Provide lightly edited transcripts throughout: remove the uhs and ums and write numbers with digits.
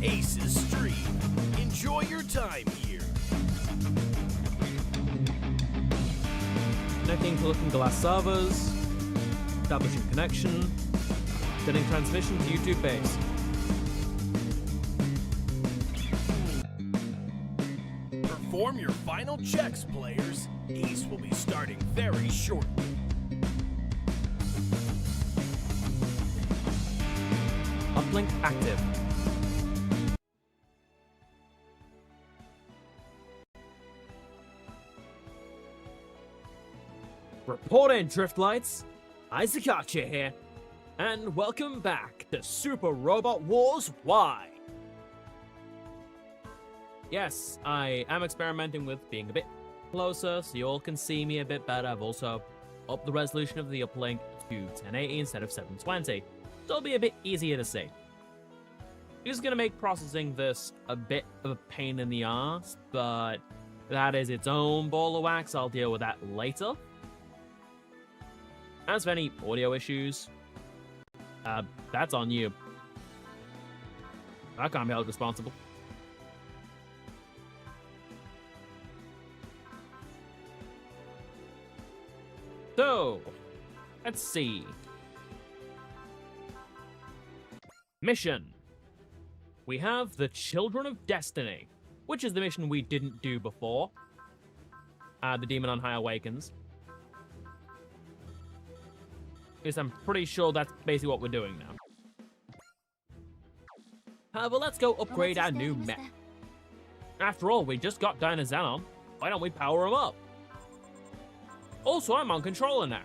Ace's stream. Enjoy your time here. Connecting to Looking Glass servers. Establishing connection. Sending transmission to YouTube base. Perform your final checks, players. Ace will be starting very shortly. Uplink active. Reporting, Driftlights! Isaac Archer here, and welcome back to Super Robot Wars Y! Yes, I am experimenting with being a bit closer so you all can see me a bit better. I've also upped the resolution of the uplink to 1080 instead of 720, so it'll be a bit easier to see. This is going to make processing this a bit of a pain in the ass, but that is its own ball of wax. I'll deal with that later. As for any audio issues, that's on you. I can't be held responsible. So, let's see. Mission. We have the Children of Destiny, which is the mission we didn't do before. The Demon on High Awakens. Because I'm pretty sure that's basically what we're doing now. However, let's go upgrade our new mech. After all, we just got Dynazenon. Why don't we power him up? Also, I'm on controller now.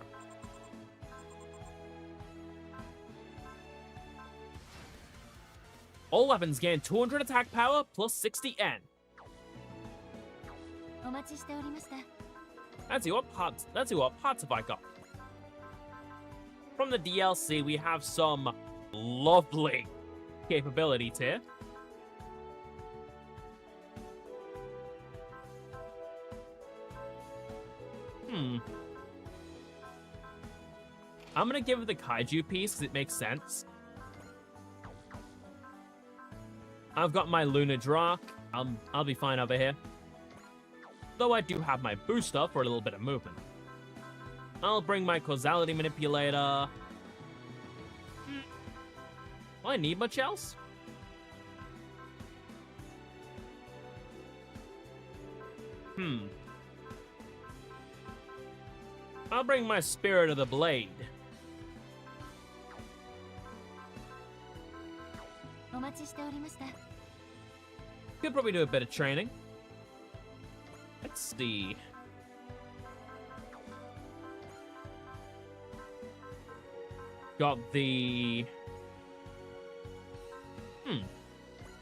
All weapons gain 200 attack power plus 60 N. Let's see what parts have I got. From the DLC, we have some lovely capabilities here. I'm gonna give it the Kaiju piece because it makes sense. I've got my Lunar Drak. I'll be fine over here. Though I do have my booster for a little bit of movement. I'll bring my Causality Manipulator. Do I need much else? I'll bring my Spirit of the Blade. Could probably do a bit of training. Let's see. Got the...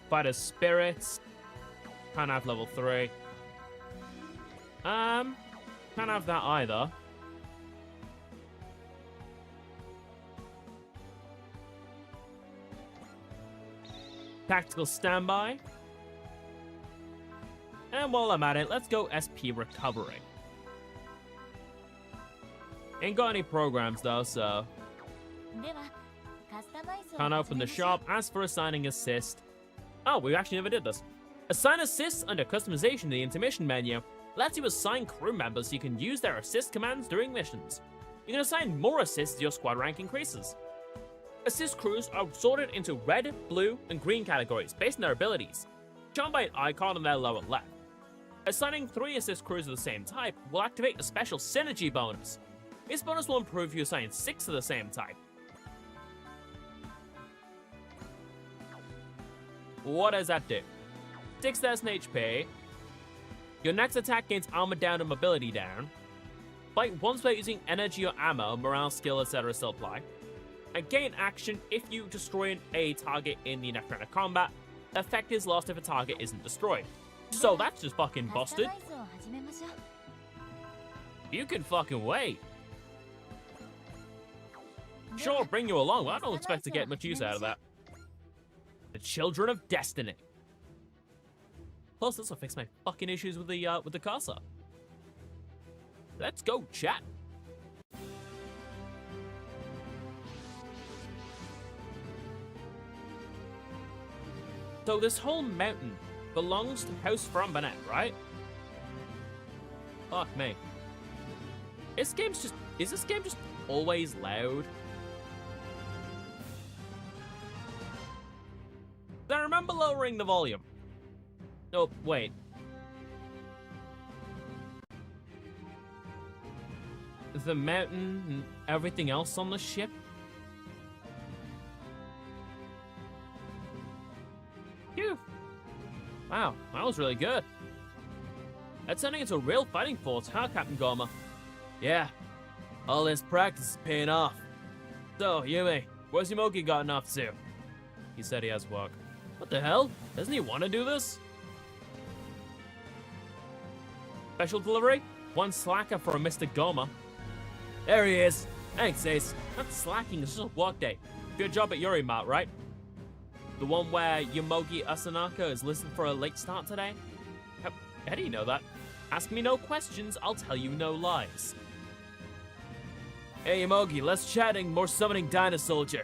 Fighter Spirits. Can't have level 3. Can't have that either. Tactical Standby. And while I'm at it, let's go SP Recovery. Ain't got any programs though, so... Can't open the shop. As for assigning assist... Oh, we actually never did this. Assign assists under customization in the intermission menu. Lets you assign crew members so you can use their assist commands during missions. You can assign more assists as your squad rank increases. Assist crews are sorted into red, blue, and green categories based on their abilities, shown by an icon on their lower left. Assigning 3 assist crews of the same type will activate a special synergy bonus. This bonus will improve if you assign 6 of the same type. What does that do? 6,000 HP. Your next attack gains armor down and mobility down. Fight once without using energy or ammo, morale, skill, etc. still apply. And gain action if you destroy a target in the next round of combat. Effect is lost if a target isn't destroyed. So that's just fucking busted. You can fucking wait. Sure, I'll bring you along, but I don't expect to get much use out of that. The Children of Destiny. Plus, this will fix my fucking issues with the cursor. Let's go, chat. So this whole mountain belongs to House Frombanet, right? Fuck me. Is this game just always loud? I remember lowering the volume. Oh, wait. The mountain and everything else on the ship? Phew. Wow, that was really good. That's turning into a real fighting force, huh, Captain Gorma? Yeah, all this practice is paying off. So, Yumi, where's Yumogi gotten off to? He said he has work. What the hell? Doesn't he want to do this? Special delivery? One slacker for a Mr. Gorma. There he is. Thanks, Ace. Not slacking, it's just a work day. Good job at Yuri Mart, right? The one where Yumogi Asanaka is listed for a late start today? How do you know that? Ask me no questions, I'll tell you no lies. Hey Yumogi, less chatting, more summoning Dynasoldier.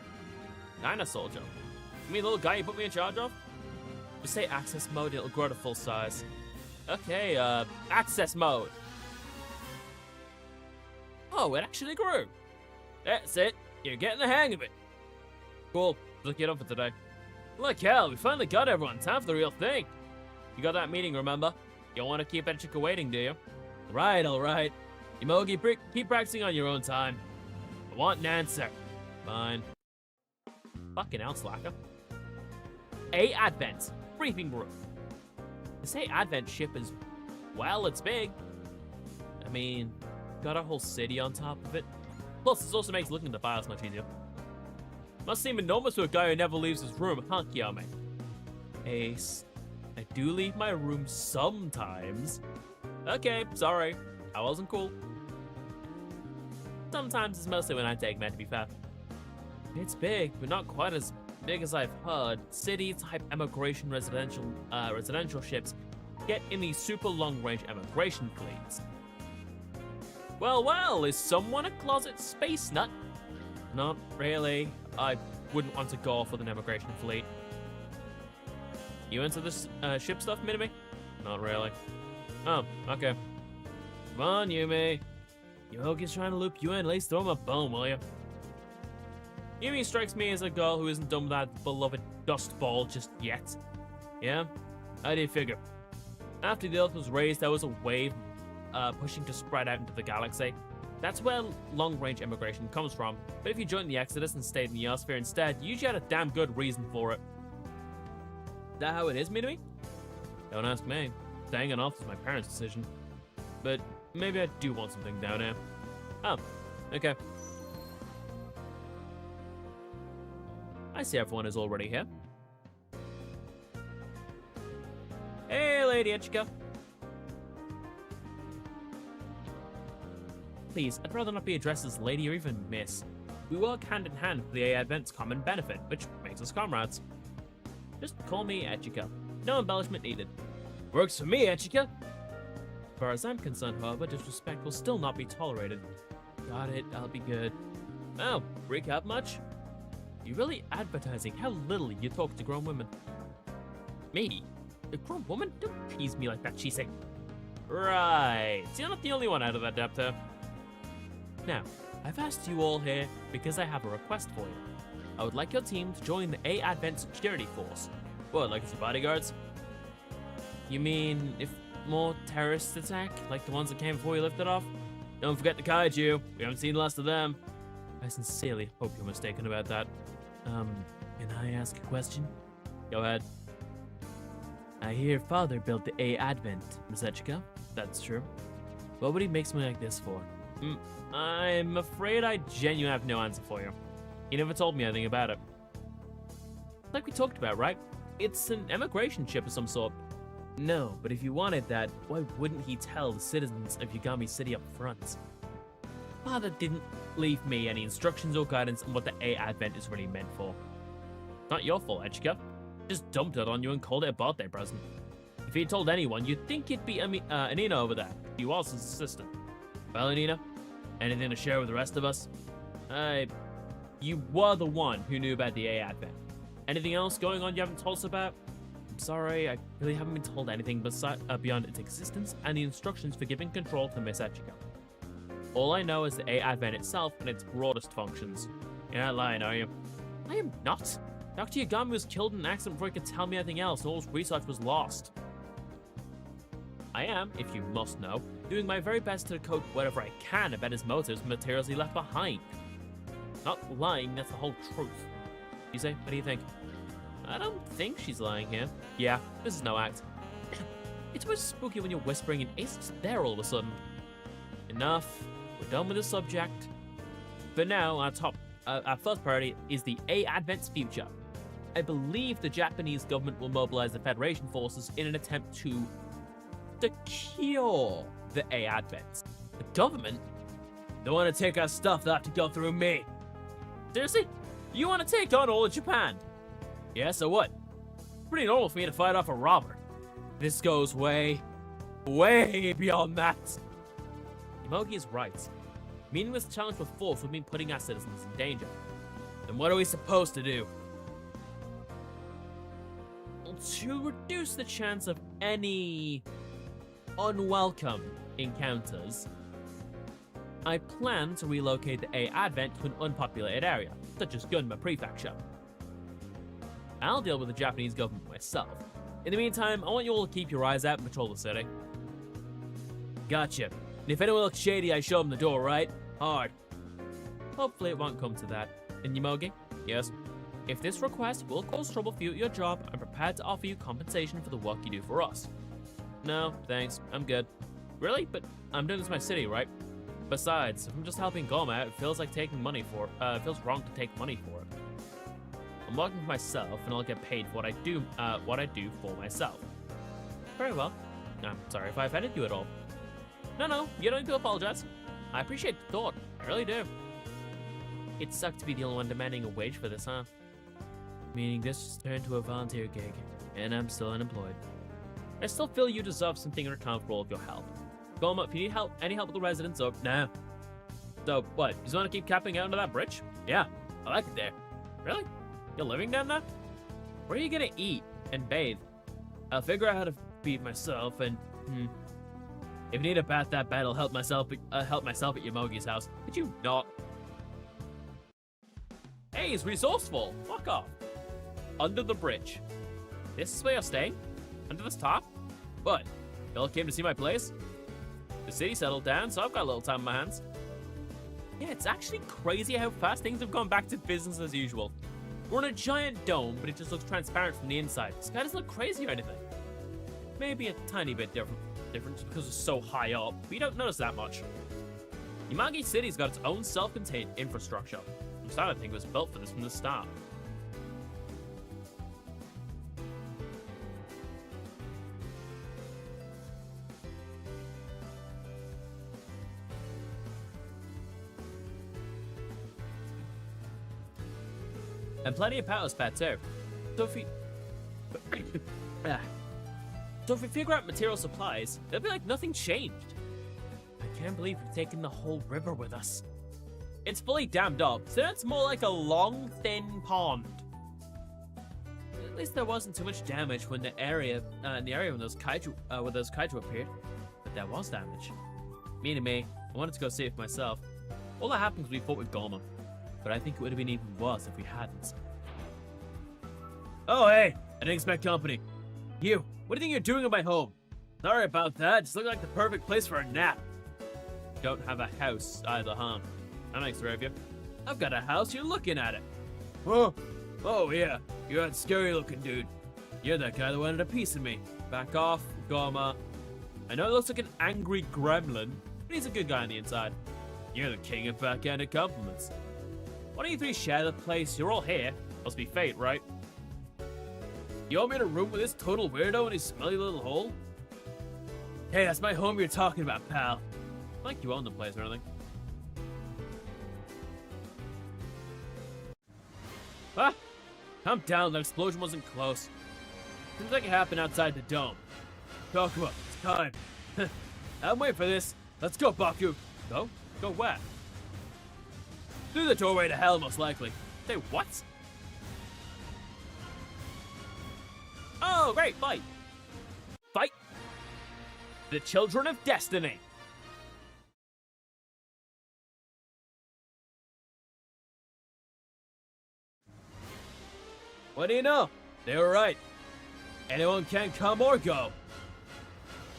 Dynasoldier? You mean the little guy you put me in charge of? Just say access mode, it'll grow to full size. Okay, access mode. Oh, it actually grew. That's it. You're getting the hang of it. Cool. Look it up for today. Look, hell, we finally got everyone. Time for the real thing. You got that meeting, remember? You don't want to keep Echika waiting, do you? All right. Yumogi, keep practicing on your own time. I want an answer. Fine. Fucking hell, slacker. A Advent. Briefing room. This A Advent ship is, well, it's big. I mean, got a whole city on top of it. Plus, this also makes looking at the files much easier. Must seem enormous to a guy who never leaves his room, huh, Kiyome? Ace, I do leave my room sometimes. Okay, sorry. I wasn't cool. Sometimes it's mostly when I take men, to be fair. It's big, but not quite as big as I've heard. City-type emigration residential ships get in these super long-range emigration fleets. Well, is someone a closet space nut? Not really. I wouldn't want to go off with an emigration fleet. You into this ship stuff, Minimi? Not really. Oh, okay. Come on, Yumi. Yogi's trying to loop you in. At least throw him a bone, will you? Yumi strikes me as a girl who isn't done with that beloved dust ball just yet. Yeah? I did figure. After the Earth was raised, there was a wave pushing to spread out into the galaxy. That's where long-range immigration comes from. But if you joined the Exodus and stayed in the Earthsphere instead, you usually had a damn good reason for it. Is that how it is, Minami? Don't ask me. Staying on Earth was my parents' decision. But maybe I do want something down here. Oh, okay. I see everyone is already here. Hey, Lady Ichika. Please, I'd rather not be addressed as lady or even miss. We work hand in hand for the A Advent's common benefit, which makes us comrades. Just call me Ichika. No embellishment needed. Works for me, Ichika! As far as I'm concerned, however, disrespect will still not be tolerated. Got it, I'll be good. Oh, freak out much? You're really advertising how little you talk to grown women. Me? A grown woman? Don't tease me like that, Chisek. Right. So you're not the only one out of that depth here. Now, I've asked you all here because I have a request for you. I would like your team to join the A Advent Security Force. What, like it's the bodyguards? You mean if more terrorists attack, like the ones that came before we lifted off? Don't forget the kaiju. We haven't seen the last of them. I sincerely hope you're mistaken about that. Can I ask a question? Go ahead. I hear father built the A Advent, Miss Ichika. That's true. What would he make something like this for? I'm afraid I genuinely have no answer for you. He never told me anything about it. Like we talked about, right? It's an emigration ship of some sort. No, but if you wanted that, why wouldn't he tell the citizens of Yagami City up front? Father didn't leave me any instructions or guidance on what the A Advent is really meant for. Not your fault, Ichika. Just dumped it on you and called it a birthday present. If he'd told anyone, you'd think it'd be Anina over there. He was his assistant. Well, Anina, anything to share with the rest of us? You were the one who knew about the A Advent. Anything else going on you haven't told us about? sorry, I really haven't been told anything beyond its existence and the instructions for giving control to Miss Echiko. All I know is the A-Advent itself and its broadest functions. You're not lying, are you? I am not. Dr. Yagami was killed in an accident before he could tell me anything else, and all his research was lost. I am, if you must know, doing my very best to decode whatever I can about his motives and materials he left behind. Not lying, that's the whole truth. You say, what do you think? I don't think she's lying here. Yeah, this is no act. It's always spooky when you're whispering and Ace is there all of a sudden. Enough. We're done with the subject. For now, our first priority is the A-Advent's future. I believe the Japanese government will mobilize the Federation forces in an attempt to secure the A-Advents. The government? They want to take our stuff, they'll have to go through me. Seriously? You want to take on all of Japan? Yeah, so what? Pretty normal for me to fight off a robber. This goes way, way beyond that. Yamaogi is right. Meaningless challenge with force would mean putting our citizens in danger. Then what are we supposed to do? To reduce the chance of any unwelcome encounters, I plan to relocate the A-Advent to an unpopulated area, such as Gunma Prefecture. I'll deal with the Japanese government myself. In the meantime, I want you all to keep your eyes out and patrol the city. Gotcha. And if anyone looks shady, I show them the door, right? Hard. Hopefully it won't come to that. And Yamaogi? Yes? If this request will cause trouble for you at your job, I'm prepared to offer you compensation for the work you do for us. No, thanks. I'm good. Really? But I'm doing this in my city, right? Besides, if I'm just helping Goma out, it feels like taking money for it. It feels wrong to take money for it. I'm working for myself, and I'll get paid for what I do for myself. Very well. I'm sorry if I offended you at all. No, you don't need to apologize. I appreciate the thought. I really do. It sucked to be the only one demanding a wage for this, huh? Meaning this just turned to a volunteer gig, and I'm still unemployed. I still feel you deserve something in return for all of your help. Goma, if you need help, any help with the residents, or nah. So, what, you just want to keep capping out under that bridge? Yeah, I like it there. Really? You're living down there? Where are you gonna eat and bathe? I'll figure out how to feed myself, and, if you need a bath that bad, I'll help myself at Yamaogi's house. Could you not? Hey, he's resourceful. Fuck off. Under the bridge. This is where you're staying? Under this top? What? Y'all came to see my place? The city settled down, so I've got a little time on my hands. Yeah, it's actually crazy how fast things have gone back to business as usual. We're in a giant dome, but it just looks transparent from the inside. The sky doesn't look crazy or anything. Maybe a tiny bit different because it's so high up, but you don't notice that much. Yamagi City's got its own self-contained infrastructure. I'm starting to think it was built for this from the start. And plenty of power spare too. So if we figure out material supplies, it'll be like nothing changed. I can't believe we've taken the whole river with us. It's fully dammed up, so that's more like a long, thin pond. At least there wasn't too much damage when the area when those kaiju appeared, but there was damage. Meaning me, I wanted to go see it for myself. All that happened was we fought with Goma, but I think it would have been even worse if we hadn't. Oh hey, I didn't expect company. You, what do you think you're doing in my home? Sorry about that, just looked like the perfect place for a nap. Don't have a house either, huh? That makes three of you. I've got a house, you're looking at it. Oh yeah, you're that scary looking dude. You're that guy that wanted a piece of me. Back off, Goma. I know it looks like an angry gremlin, but he's a good guy on the inside. You're the king of backhanded compliments. Why don't you three share the place? You're all here. Must be fate, right? You want me in a room with this total weirdo in his smelly little hole? Hey, that's my home you're talking about, pal. Like you own the place or anything. Ah! Calm down, that explosion wasn't close. Seems like it happened outside the dome. Bakuba, it's time. I'm waiting for this. Let's go, Baku. Go? Go where? Through the doorway to hell, most likely. Say what? Oh, great, fight! Fight! The Children of Destiny! What do you know? They were right. Anyone can come or go.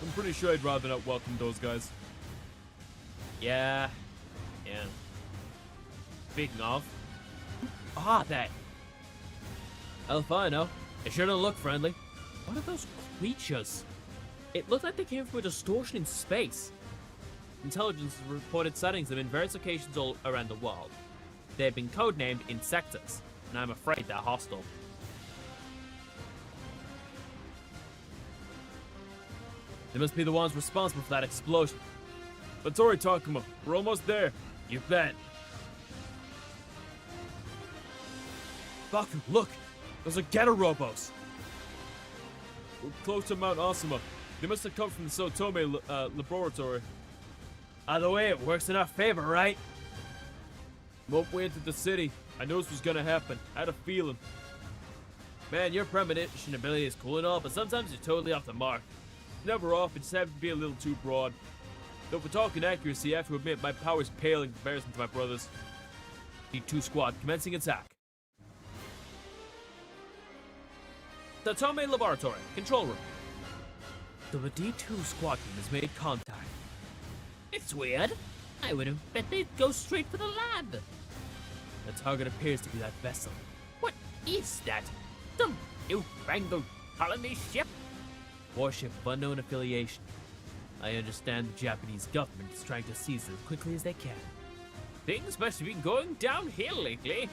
I'm pretty sure I'd rather not welcome those guys. Yeah. Speaking of, that. Hell if I know. It sure don't look friendly. What are those creatures? It looked like they came from a distortion in space. Intelligence has reported sightings of them in various locations all around the world. They have been codenamed Insectus, and I'm afraid they're hostile. They must be the ones responsible for that explosion. But sorry, Takuma. We're almost there. You bet. Baku, look! Those are Getter Robos! We're close to Mount Asuma. They must have come from the Sotome laboratory. Either way, it works in our favor, right? The moment we entered the city, I knew this was gonna happen. I had a feeling. Man, your premonition ability is cool and all, but sometimes you're totally off the mark. Never off, it just happened to be a little too broad. Though if we're talking accuracy, I have to admit my powers pale in comparison to my brothers. D2 squad commencing attack. The Tome Laboratory, control room. The D2 squad team has made contact. It's weird. I would have bet they'd go straight for the lab. The target appears to be that vessel. What is that? Some newfangled colony ship? Warship of unknown affiliation. I understand the Japanese government is trying to seize it as quickly as they can. Things must have been going downhill lately.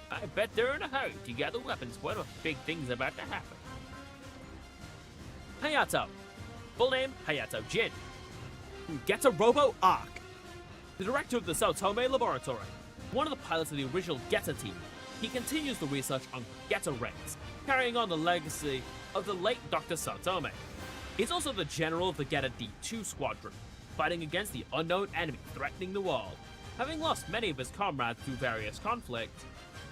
I bet they're in a hurry to gather weapons when a big thing's about to happen. Hayato. Full name, Hayato Jin. Getter Robo Arc. The director of the Sao Tome Laboratory. One of the pilots of the original Getter team. He continues the research on Getter rays, carrying on the legacy of the late Dr. Sao Tome. He's also the general of the Getter D2 squadron, fighting against the unknown enemy threatening the world. Having lost many of his comrades through various conflicts,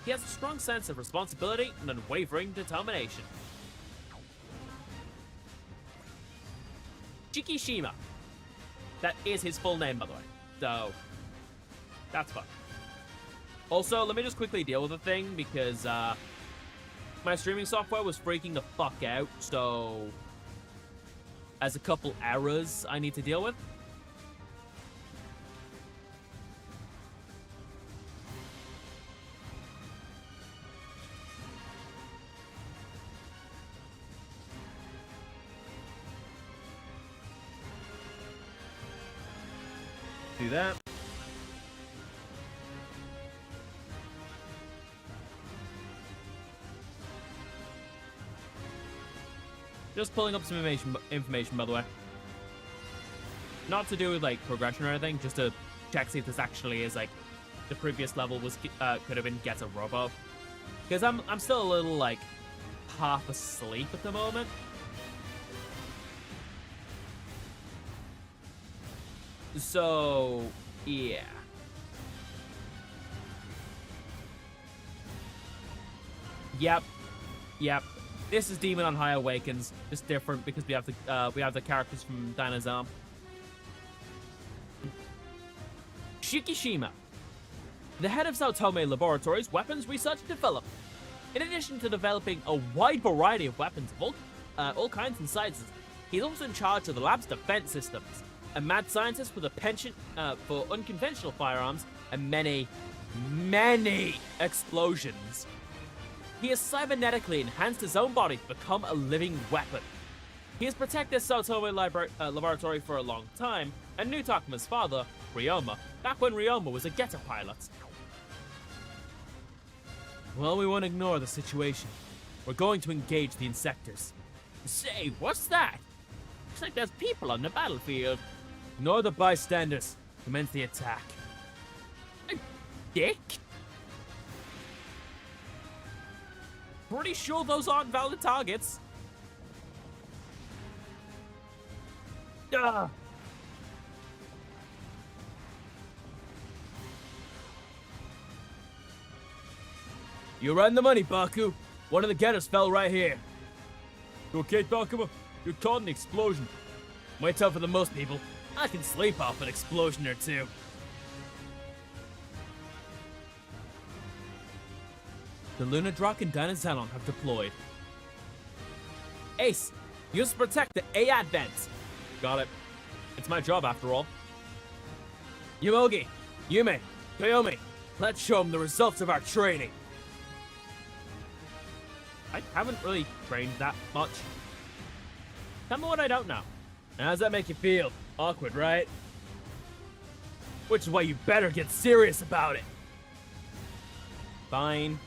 he has a strong sense of responsibility and unwavering determination. Shikishima. That is his full name, by the way. So, that's fun. Also, let me just quickly deal with the thing, because my streaming software was freaking the fuck out, so as a couple errors I need to deal with. Do that. Just pulling up some information, by the way. Not to do with like progression or anything, just to check see if this actually is like the previous level was could have been Getter Robo. Because I'm still a little like half asleep at the moment. So yeah. Yep. This is Demon on High Awakens, just different because we have the characters from Dynazenon. Shikishima, the head of Sao Tome Laboratories Weapons Research and Development. In addition to developing a wide variety of weapons of all kinds and sizes, he's also in charge of the lab's defense systems. A mad scientist with a penchant for unconventional firearms and many explosions. He has cybernetically enhanced his own body to become a living weapon. He has protected Sao Tome Laboratory for a long time, and knew Takuma's father, Ryoma, back when Ryoma was a Getter pilot. Well, we won't ignore the situation. We're going to engage the Insectors. Say, what's that? Looks like there's people on the battlefield. Ignore the bystanders. Commence the attack. A dick? Pretty sure those aren't valid targets. Ugh. You ran the money, Baku. One of the getters fell right here. You okay, Takuma? You caught an explosion. Way tough for the most people. I can sleep off an explosion or two. The Lunadrock and Dynazenon have deployed. Ace, use to protect the AAD vents. Got it. It's my job after all. Yumogi, Yume, Koyomi, let's show them the results of our training. I haven't really trained that much. Tell me what I don't know. How does that make you feel? Awkward, right? Which is why you better get serious about it. Fine.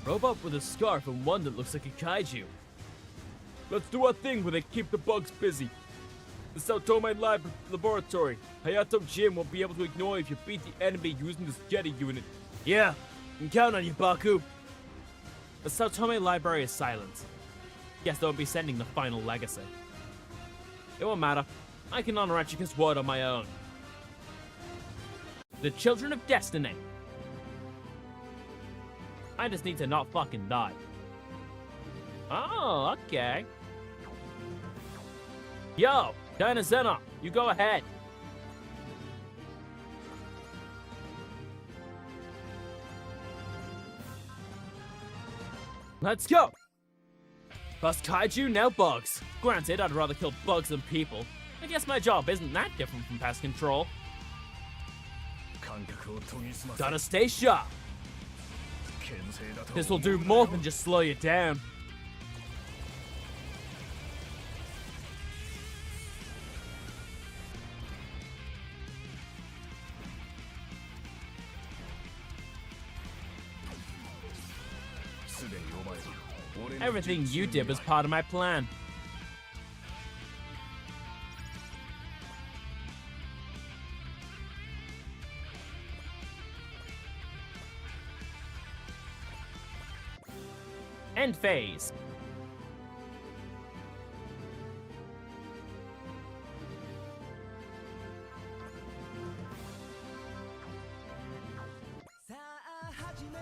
Robot with a scarf and one that looks like a kaiju. Let's do our thing where they keep the bugs busy. The Sao Tome laboratory. Hayato Jim won't be able to ignore if you beat the enemy using this jetty unit. Yeah, I'm counting on you, Baku. The Sao Tome library is silent. Guess they'll be sending the final legacy. It won't matter. I can honor Achika's word on my own. The Children of Destiny. I just need to not fucking die. Oh, okay. Yo, Dynazenon, you go ahead. Let's go! First kaiju, now bugs. Granted, I'd rather kill bugs than people. I guess my job isn't that different from pest control. Gotta stay sharp. This will do more than just slow you down. Everything you did was part of my plan. End phase.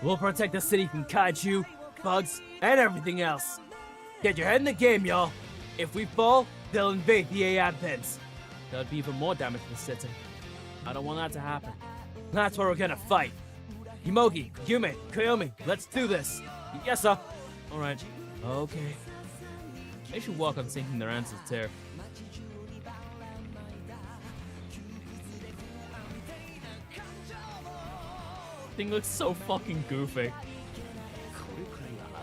We'll protect the city from kaiju, bugs, and everything else. Get your head in the game, y'all. If we fall, they'll invade the AAD vents. That would be even more damage to the city. I don't want that to happen. That's where we're gonna fight. Yumogi, Yume, Koyomi, let's do this. Yes, sir. Alright. Okay. They should work on syncing their answers too. Thing looks so fucking goofy.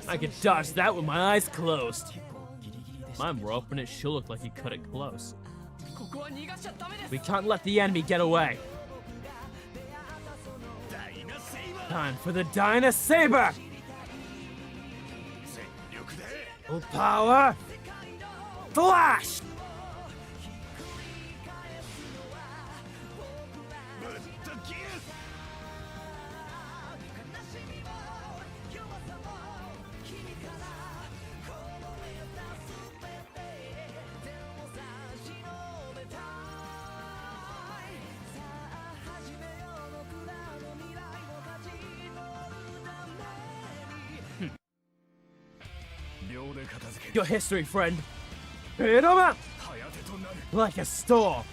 I could dodge that with my eyes closed. Mine were open, it sure looked like he cut it close. We can't let the enemy get away. Time for the Dynasaber! Full power! Flash! Your history, friend. Hit 'em up! Like a storm.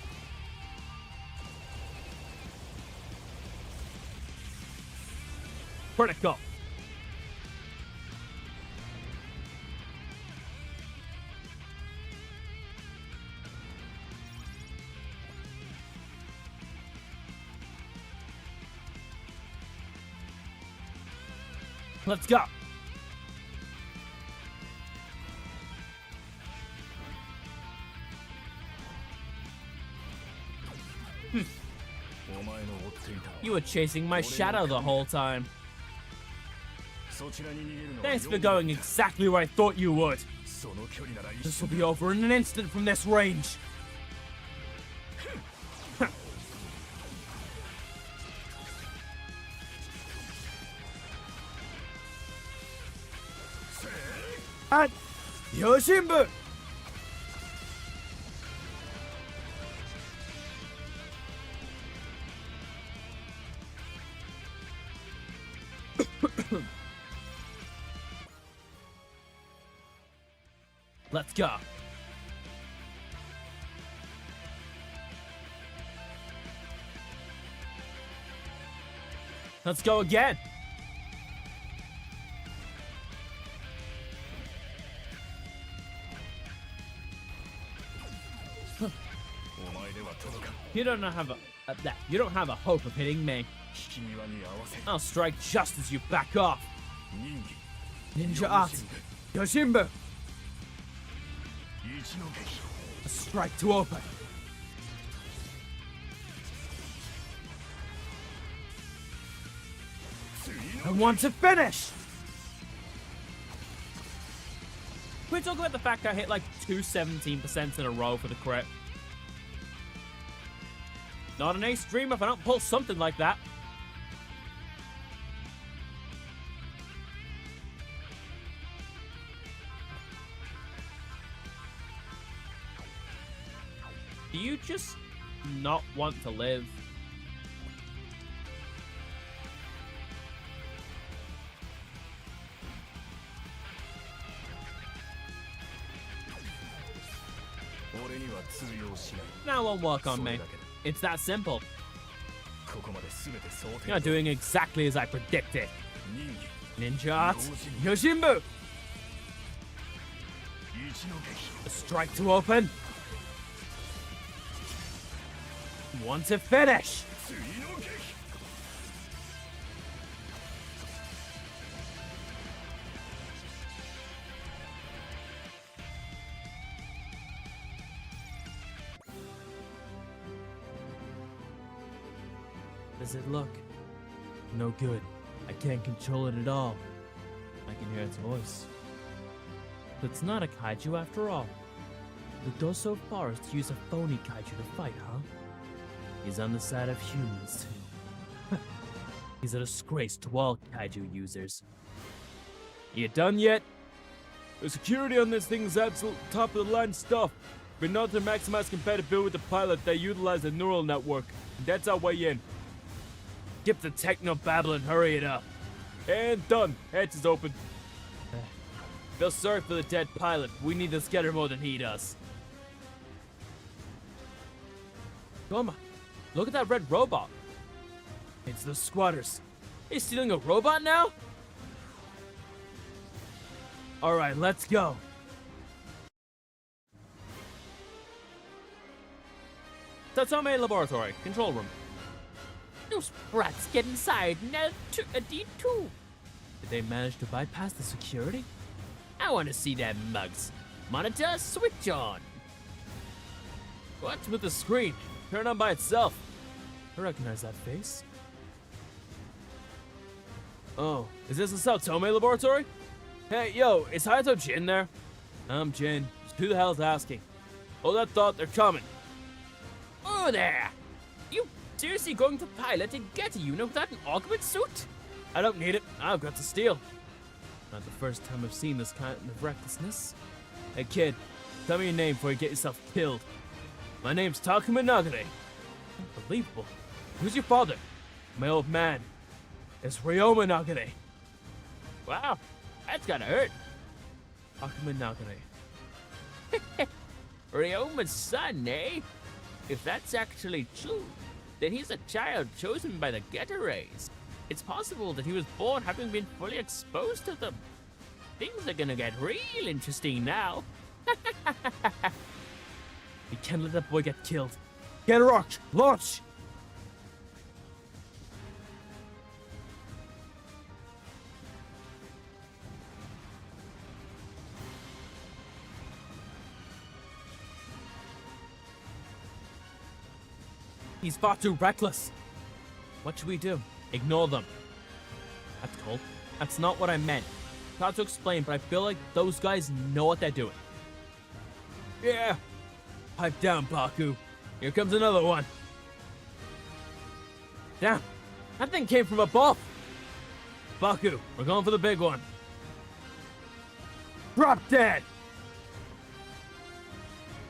Critical. Let's go. You were chasing my shadow the whole time. Thanks for going exactly where I thought you would. This will be over in an instant from this range. And Yoshinbu! Let's go. Let's go again. You don't have you don't have a hope of hitting me. I'll strike just as you back off. Ninja art, Yojimbu. A strike to open. I want to finish. Can we talk about the fact I hit like 217% in a row for the crit? Not an ace dream if I don't pull something like that. Do you just not want to live? Now won't work on me. It's that simple. You're doing exactly as I predicted. Ninja art, Yojimbu. A strike to open. Want to finish. Does it look? No good. I can't control it at all. I can hear its voice. But it's not a kaiju after all. The Doso Forest used a phony kaiju to fight, huh? He's on the side of humans, too. He's a disgrace to all kaiju users. You done yet? The security on this thing is absolute top of the line stuff. But in order to maximize compatibility with the pilot, they utilize a neural network. And that's our way in. Skip the techno babble and hurry it up. And done. Hatch is open. Feel sorry for the dead pilot. We need this getter more than he does. Goma, look at that red robot. It's the squatters. He's stealing a robot now? Alright, let's go. Tatome Laboratory, control room. Those brats get inside now to a D2. Did they manage to bypass the security? I want to see their mugs. Monitor switch on. What's with the screen? Turn on by itself. I recognize that face. Oh, is this the Sao Tome Laboratory? Hey, yo, is Hayato Jin there? I'm Jin. Who the hell's asking? Hold that thought, they're coming. Oh there! You seriously going to pilot and get a unit without an augment suit? I don't need it. I've got to steal. Not the first time I've seen this kind of recklessness. Hey kid, tell me your name before you get yourself killed. My name's Takuma Nagare. Unbelievable. Who's your father? My old man. It's Ryoma Nagare. Wow, that's gotta hurt. Takuma Nagare. Ryoma's son, eh? If that's actually true, then he's a child chosen by the Getter Rays. It's possible that he was born having been fully exposed to them. Things are gonna get real interesting now. We can't let that boy get killed. Get a rock! Launch! He's far too reckless. What should we do? Ignore them. That's cool. That's not what I meant. Hard to explain, but I feel like those guys know what they're doing. Yeah. Pipe down, Baku. Here comes another one. Damn. That thing came from above. Baku, we're going for the big one. Drop dead.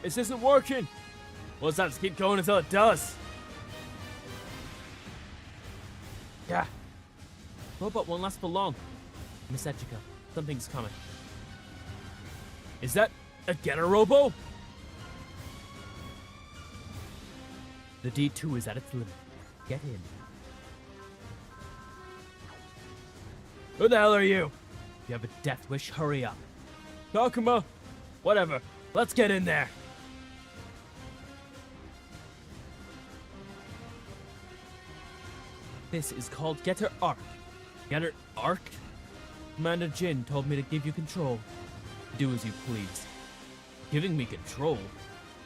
This isn't working. Well, let's not just keep going until it does. Yeah. Robot won't last for long. Miss Echika, something's coming. Is that A Getter Robo? The D2 is at its limit. Get in. Who the hell are you? If you have a death wish, hurry up. Takuma? Whatever. Let's get in there. This is called Getter Arc. Getter Arc? Commander Jin told me to give you control. Do as you please. Giving me control?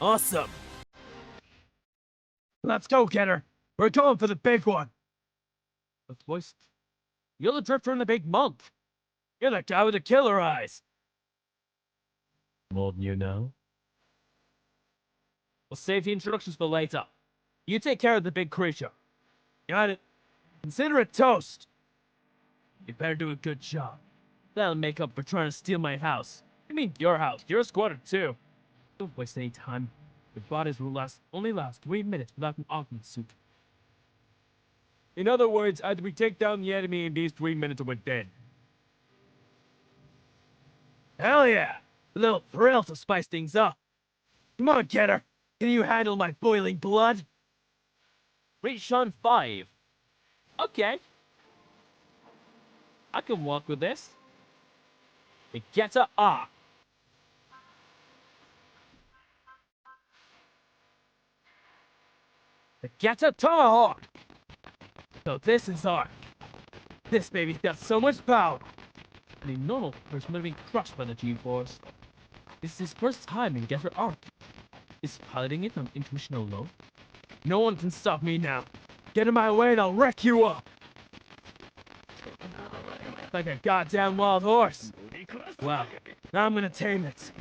Awesome! Let's go, Getter. We're going for the big one. The voice. You're the drifter in the big monk. You're the guy with the killer eyes. More than you know. We'll save the introductions for later. You take care of the big creature. Got it. Consider it toast. You better do a good job. That'll make up for trying to steal my house. I mean your house. You're a squatter too. Don't waste any time. Your bodies will only last 3 minutes without an augment suit. In other words, either we take down the enemy in these 3 minutes or we're dead. Hell yeah! A little thrill to spice things up. Come on, Getter. Can you handle my boiling blood? Reach on 5. Okay. I can walk with this. The Getter Arc. The Getter Tomahawk! So this is Arc. This baby's got so much power. Any normal person would have been crushed by the G-Force. This is his first time in Getter Arc. Is piloting it on intuition alone? No one can stop me now. Get in my way and I'll wreck you up. Like a goddamn wild horse. Well, now I'm gonna tame it.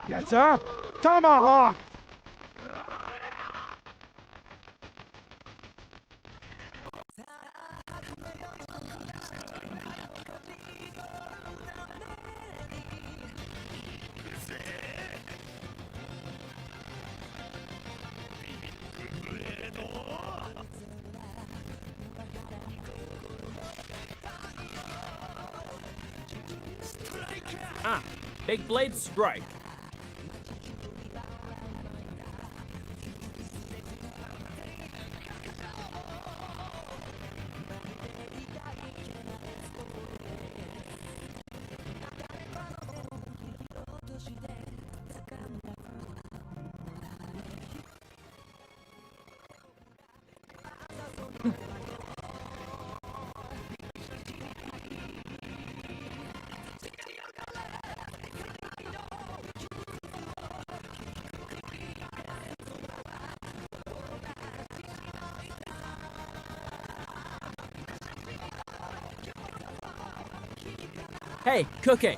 Get up! Tomahawk! Ah, Big Blade Strike. Hey, Cookie!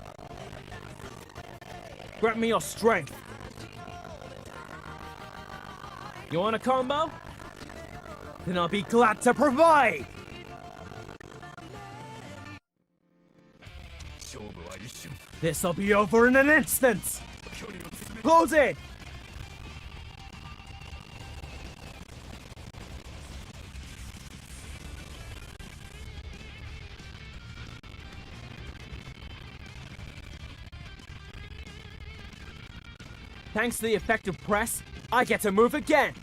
Grant me your strength. You want a combo? Then I'll be glad to provide! This'll be over in an instant! Close it! Thanks to the effective press, I get to move again!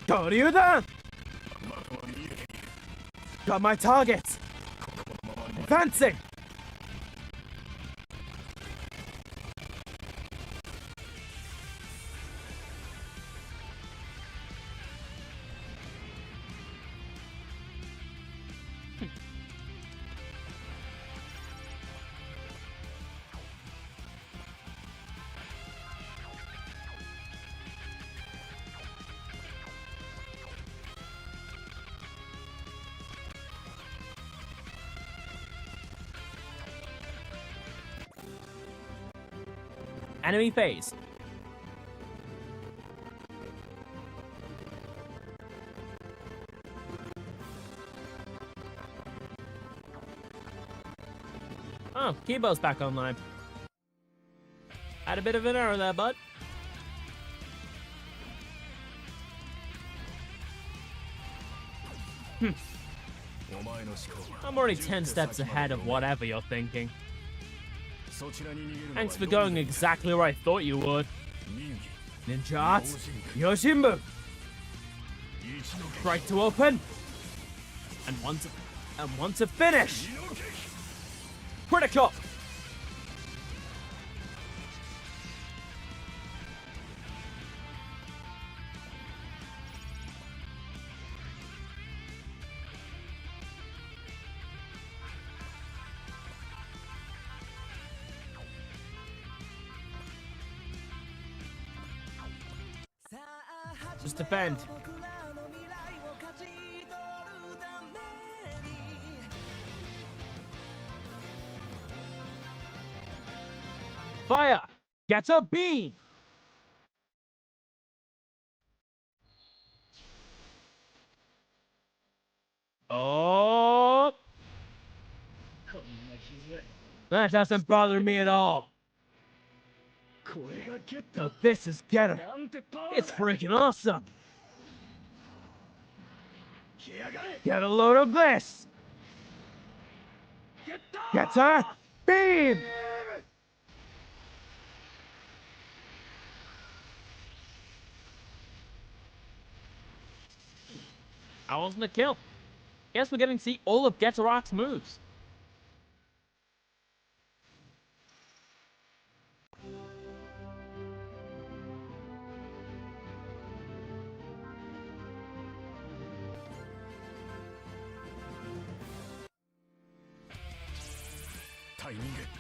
Got you there! Got my target! Advancing! Enemy phase. Oh, Kibo's back online. Had a bit of an error there, bud. I'm already 10 steps ahead of whatever you're thinking. Thanks for going exactly where I thought you would. Ninja Arts, Yoshinbu. Strike to open. And One to finish. Critical. just defend. Fire. Gets a beam. Oh. That doesn't bother me at all. So this is Getter. It's freaking awesome. Get a load of this. Getter. Beam. That wasn't a kill. Guess we're getting to see all of Getterok's moves.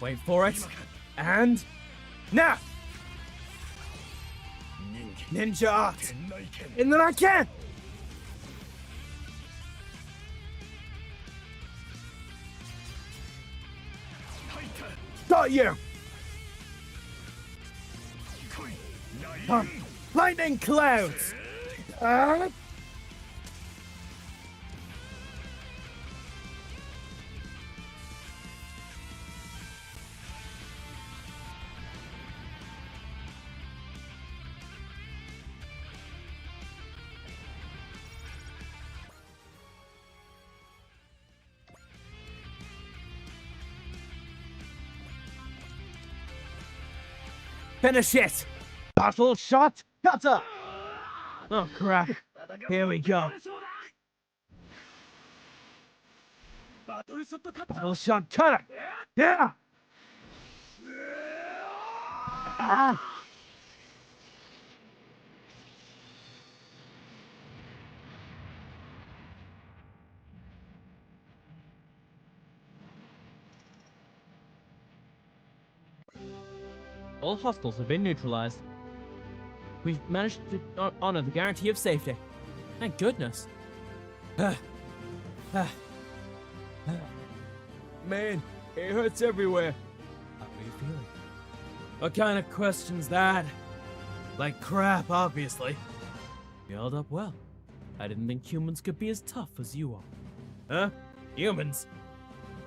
Wait for it. And now. Ninja Art. And then I can. Got you. Lightning clouds. Finish it! Battle shot cutter! Oh crap. Here we go. Battle shot cutter! Yeah! Ah. All hostiles have been neutralized. We've managed to honor the guarantee of safety. Thank goodness. Man, it hurts everywhere. How are you feeling? What kind of question's that? Like crap, obviously. You held up well. I didn't think humans could be as tough as you are. Huh? Humans?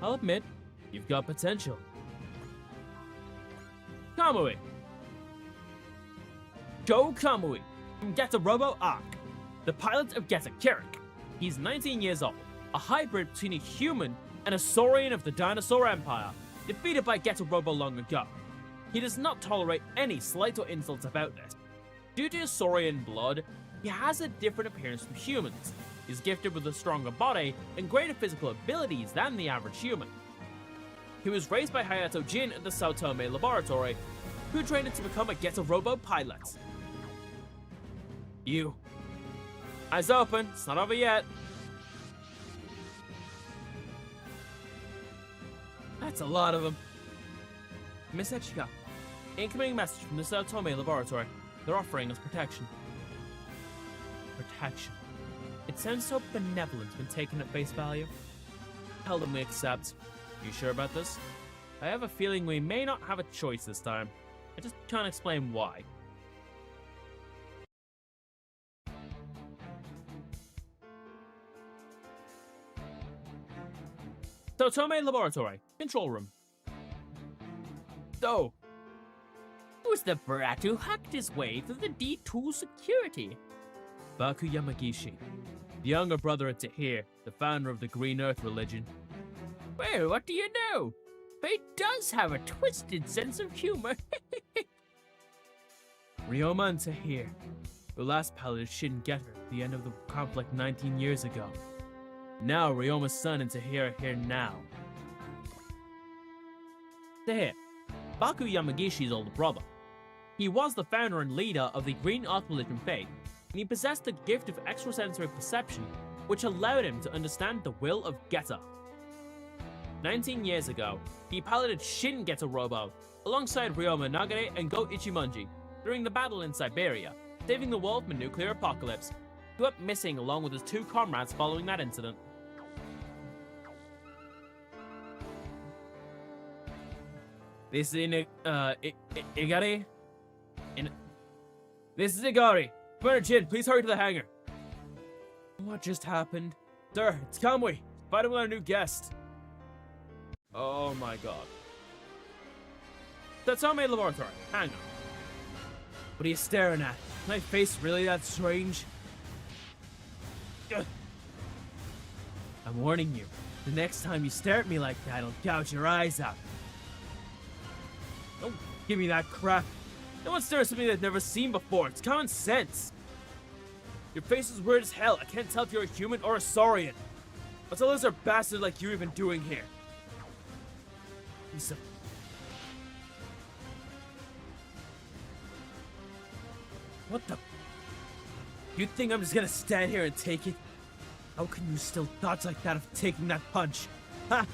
I'll admit, you've got potential. Kamui! Go Kamui from Geta Robo Arc, the pilot of Geta Kirik. He's 19 years old, a hybrid between a human and a Saurian of the Dinosaur Empire, defeated by Geta Robo long ago. He does not tolerate any slight or insults about this. Due to his Saurian blood, he has a different appearance from humans. He's gifted with a stronger body and greater physical abilities than the average human. He was raised by Hayato Jin at the Sao Tome laboratory, who trained him to become a Geta Robo pilot. You. Eyes open, it's not over yet. That's a lot of them. Miss Ichika, incoming message from the Sao Tome laboratory. They're offering us protection. Protection. It sounds so benevolent when taken at face value. Tell them we accept. You sure about this? I have a feeling we may not have a choice this time. I just can't explain why. Totome Laboratory, control room. So, who's the brat who hacked his way through the D2 security? Baku Yamagishi, the the younger brother of Tahir, the founder of the Green Earth religion. Well, what do you know? He does have a twisted sense of humor. Ryoma and Tahir, the last paladin Shin Getter at the end of the conflict 19 years ago. Now Ryoma's son and Tahir are here now. Tahir, Baku Yamagishi's older brother. He was the founder and leader of the Green Earth religion faith, and he possessed the gift of extrasensory perception, which allowed him to understand the will of Geta. 19 years ago, he piloted Shin Geta Robo alongside Ryoma Nagare and Go Ichimonji during the battle in Siberia, saving the world from a nuclear apocalypse. He went missing along with his two comrades following that incident. This is Igari. This is Igari. Commander Jin, please hurry to the hangar. What just happened? Sir, it's Kamui. Fighting with our new guest. Oh my god. That's Satome Laboratory. Hang on. What are you staring at? Is my face really that strange? Ugh. I'm warning you. The next time you stare at me like that, I'll gouge your eyes out. Don't give me that crap. No one stares at something they've never seen before. It's common sense. Your face is weird as hell. I can't tell if you're a human or a saurian. What's a lizard bastard like you even doing here? Piece of... What the... You think I'm just gonna stand here and take it? How can you still thoughts like that of taking that punch? Ha!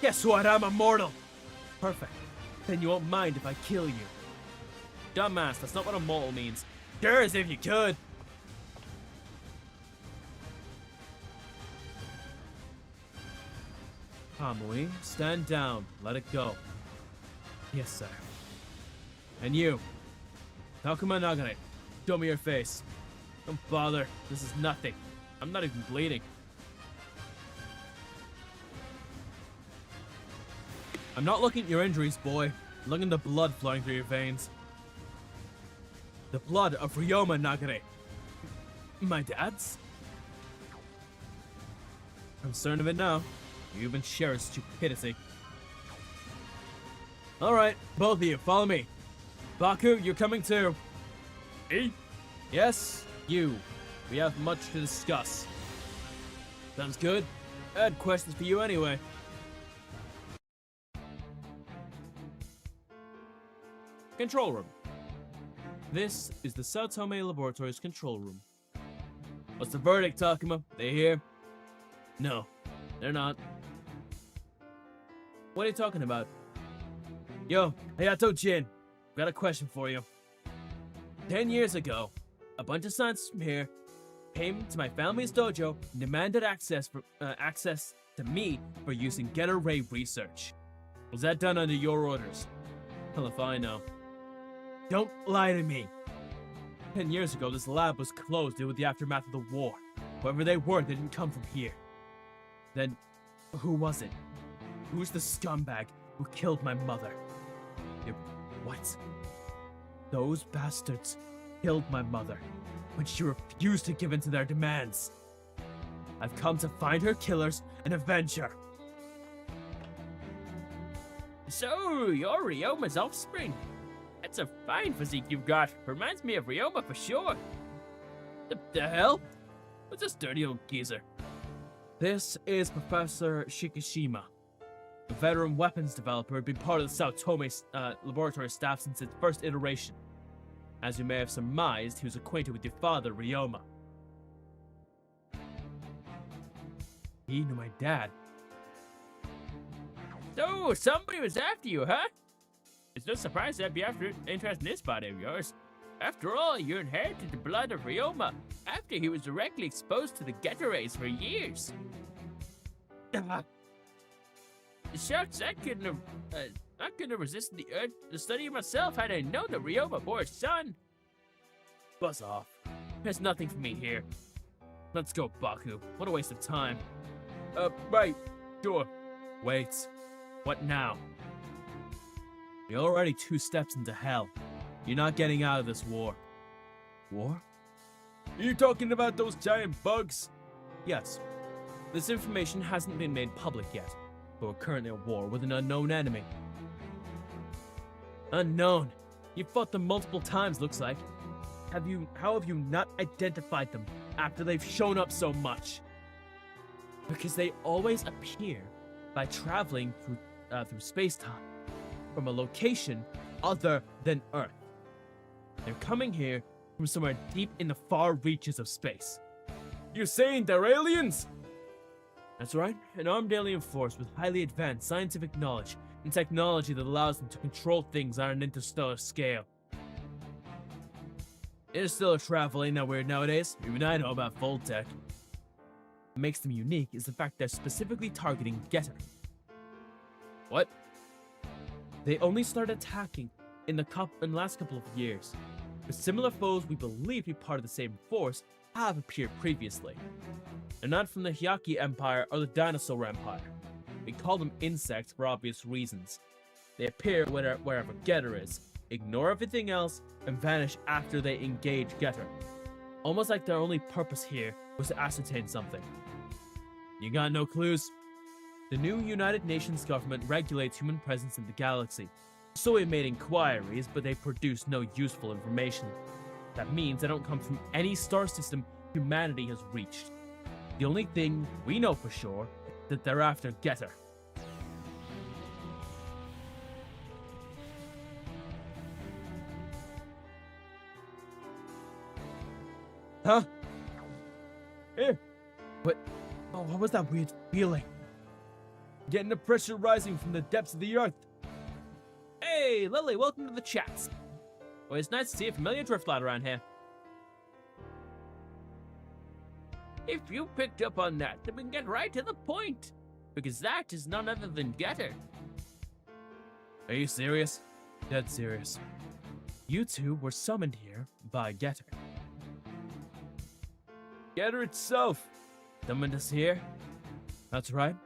Guess what? I'm immortal! Perfect. Then you won't mind if I kill you. Dumbass, that's not what immortal means. Sure, as if you could. Kamui, stand down. Let it go. Yes, sir. And you, Takuma Nagane, show me your face. Don't bother. This is nothing. I'm not even bleeding. I'm not looking at your injuries, boy. I'm looking at the blood flowing through your veins. The blood of Ryoma Nagare. My dad's? I'm certain of it now. You even share his stupidity. Alright, both of you, follow me. Baku, you're coming too. Me? Yes, you. We have much to discuss. Sounds good. I had questions for you anyway. Control room. This is the Sao Tome Laboratories control room. What's the verdict, Takuma? They here? No, they're not. What are you talking about? Yo, Hayato Jin, got a question for you. 10 years ago, a bunch of scientists from here came to my family's dojo and demanded access to me for using Getter Ray research. Was that done under your orders? Hell if I know. Don't lie to me. 10 years ago, this lab was closed due to the aftermath of the war. Whoever they were, they didn't come from here. Then, who was it? Who's the scumbag who killed my mother? What? Those bastards killed my mother when she refused to give in to their demands. I've come to find her killers and avenge her. So, you're Ryoma's offspring. That's a fine physique you've got. Reminds me of Ryoma for sure. The hell? What's this dirty old geezer? This is Professor Shikishima, a veteran weapons developer who'd been part of the Sao Tome laboratory staff since its first iteration. As you may have surmised, he was acquainted with your father, Ryoma. He knew my dad. So, somebody was after you, huh? It's no surprise that I'd be interested in this body of yours. After all, you inherited the blood of Ryoma after he was directly exposed to the Getter Rays for years. Shucks, I couldn't have resisted the study of myself had I known that Ryoma bore a son. Buzz off. There's nothing for me here. Let's go, Baku. What a waste of time. Right. Sure. Wait. What now? You're already 2 steps into hell. You're not getting out of this war. War? Are you talking about those giant bugs? Yes. This information hasn't been made public yet, but we're currently at war with an unknown enemy. Unknown? You've fought them multiple times, looks like. How have you not identified them after they've shown up so much? Because they always appear by traveling through space-time, from a location other than Earth. They're coming here from somewhere deep in the far reaches of space. You're saying they're aliens? That's right, an armed alien force with highly advanced scientific knowledge and technology that allows them to control things on an interstellar scale. Interstellar travel ain't that weird nowadays. Even I know about full tech. What makes them unique is the fact they're specifically targeting Getter. What? They only started attacking in the last couple of years, but similar foes we believe to be part of the same force have appeared previously. They're not from the Hyaki Empire or the Dinosaur Empire. We call them insects for obvious reasons. They appear wherever Getter is, ignore everything else, and vanish after they engage Getter. Almost like their only purpose here was to ascertain something. You got no clues? The new United Nations government regulates human presence in the galaxy, so we made inquiries, but they produce no useful information. That means they don't come from any star system humanity has reached. The only thing we know for sure is that they're after Getter. Huh? What was that weird feeling? Getting the pressure rising from the depths of the earth. Hey, Lily, welcome to the chats. Well, it's nice to see a familiar drift lad around here. If you picked up on that, then we can get right to the point. Because that is none other than Getter. Are you serious? Dead serious. You two were summoned here by Getter. Getter itself. Summoned us here? That's right.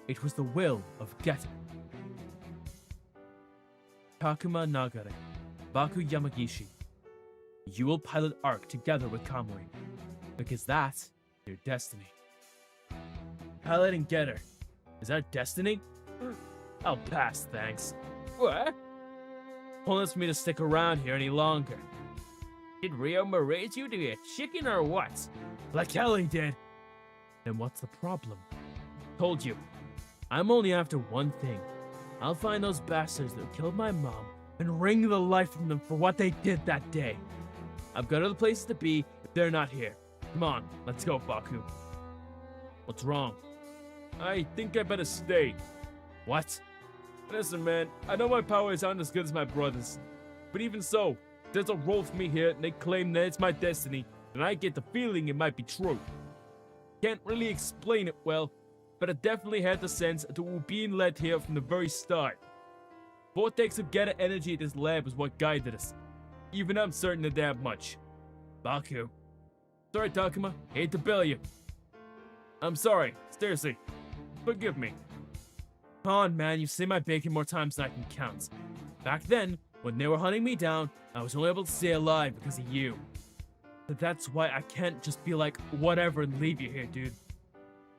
It was the will of Getter. Takuma Nagare, Baku Yamagishi. You will pilot Ark together with Kamui, because that's your destiny. Piloting Getter. Is that destiny? I'll pass, thanks. What? Pointless for me to stick around here any longer. Did Ryoma raise you to be a chicken or what? Like Ellie did. Then what's the problem? Told you. I'm only after one thing. I'll find those bastards that killed my mom and wring the life from them for what they did that day. I've got other places to be if they're not here. Come on, let's go, Baku. What's wrong? I think I better stay. What? Listen, man, I know my powers aren't as good as my brother's. But even so, there's a role for me here and they claim that it's my destiny, and I get the feeling it might be true. Can't really explain it well, but I definitely had the sense that we were being led here from the very start. Vortex of Getter energy at this lab is what guided us. Even I'm certain of that much. Baku. Sorry, Takuma. Hate to bail you. I'm sorry. Seriously. Forgive me. Come on, man. You've seen my bacon more times than I can count. Back then, when they were hunting me down, I was only able to stay alive because of you. But that's why I can't just be like, whatever, and leave you here, dude.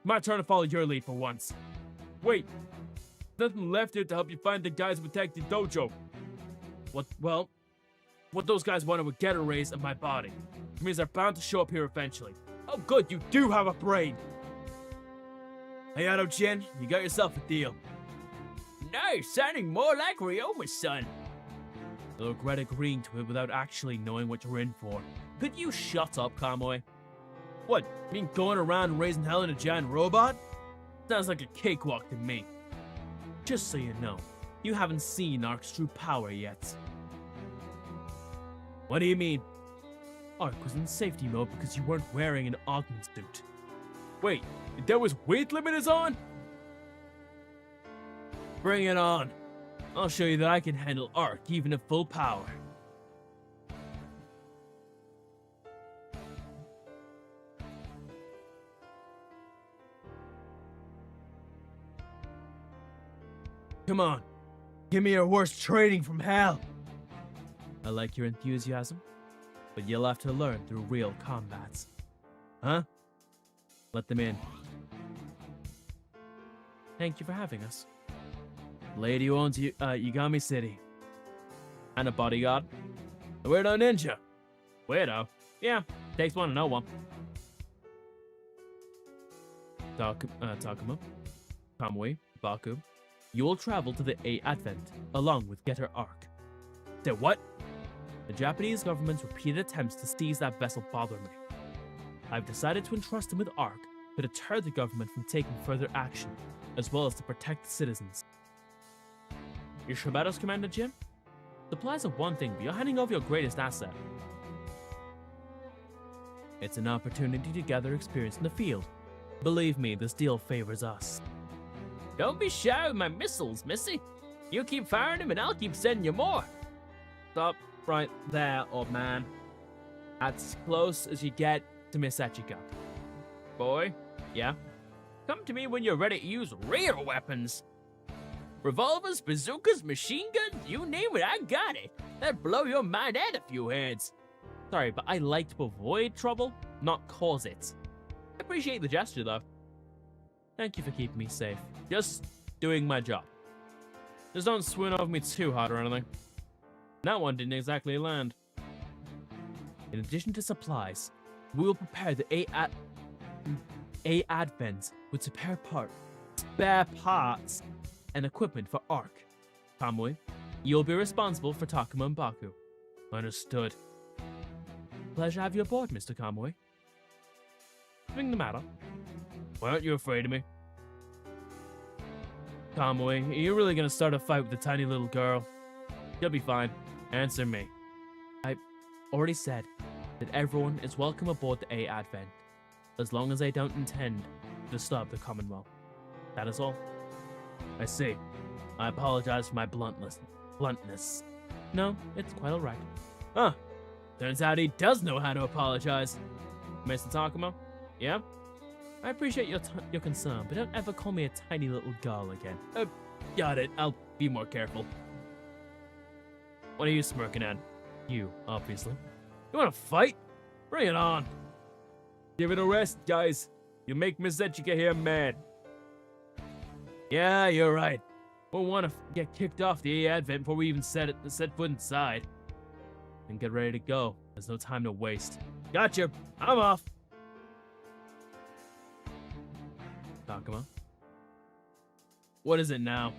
My turn to follow your lead for once. Wait. Nothing left here to help you find the guys who attacked the dojo. What those guys wanted with Getter rays in my body. It means they're bound to show up here eventually. Oh good, you do have a brain. Hey, Auto-Jin, you got yourself a deal. Nice, sounding more like Ryoma's son. You'll regret agreeing to it without actually knowing what you're in for. Could you shut up, Kamui? What, you mean going around raising hell in a giant robot? Sounds like a cakewalk to me. Just so you know, you haven't seen Ark's true power yet. What do you mean? Ark was in safety mode because you weren't wearing an augment suit. Wait, that was weight limiters on? Bring it on. I'll show you that I can handle Ark even at full power. Come on, give me your worst training from hell. I like your enthusiasm, but you'll have to learn through real combats. Huh? Let them in. Thank you for having us. Lady who owns Yagami City. And a bodyguard. A weirdo ninja. Weirdo? Yeah, takes one to know one. Takuma, Kamui, Baku, you will travel to the A Advent, along with Getter Arc. Say what? The Japanese government's repeated attempts to seize that vessel bother me. I've decided to entrust him with Arc to deter the government from taking further action, as well as to protect the citizens. You're sure about us, Commander Jin? Supplies are one thing, but you're handing over your greatest asset. It's an opportunity to gather experience in the field. Believe me, this deal favors us. Don't be shy with my missiles, Missy. You keep firing them and I'll keep sending you more. Stop right there, old man. That's close as you get to Miss Echika. Boy, yeah? Come to me when you're ready to use real weapons. Revolvers, bazookas, machine guns, you name it, I got it. That'd blow your mind and a few heads. Sorry, but I like to avoid trouble, not cause it. I appreciate the gesture, though. Thank you for keeping me safe. Just doing my job. Just don't swoon over me too hard or anything. That one didn't exactly land. In addition to supplies, we will prepare the A Advent with spare parts and equipment for Arc. Kamui, you'll be responsible for Takuma and Baku. Understood. Pleasure to have you aboard, Mr. Kamui. Nothing the matter. Why aren't you afraid of me? Kamui, are you really gonna start a fight with the tiny little girl? You'll be fine. Answer me. I already said that everyone is welcome aboard the A Advent, as long as they don't intend to disturb the Commonwealth. That is all. I see. I apologize for my bluntness. No, it's quite alright. Huh. Turns out he does know how to apologize. Mr. Takuma? Yeah? I appreciate your concern, but don't ever call me a tiny little girl again. Got it. I'll be more careful. What are you smirking at? You, obviously. You wanna fight? Bring it on. Give it a rest, guys. You make Miss Echika here mad. Yeah, you're right. We'll want to get kicked off the A Advent before we even set foot inside. And get ready to go. There's no time to waste. Gotcha. I'm off. Takuma. What is it now?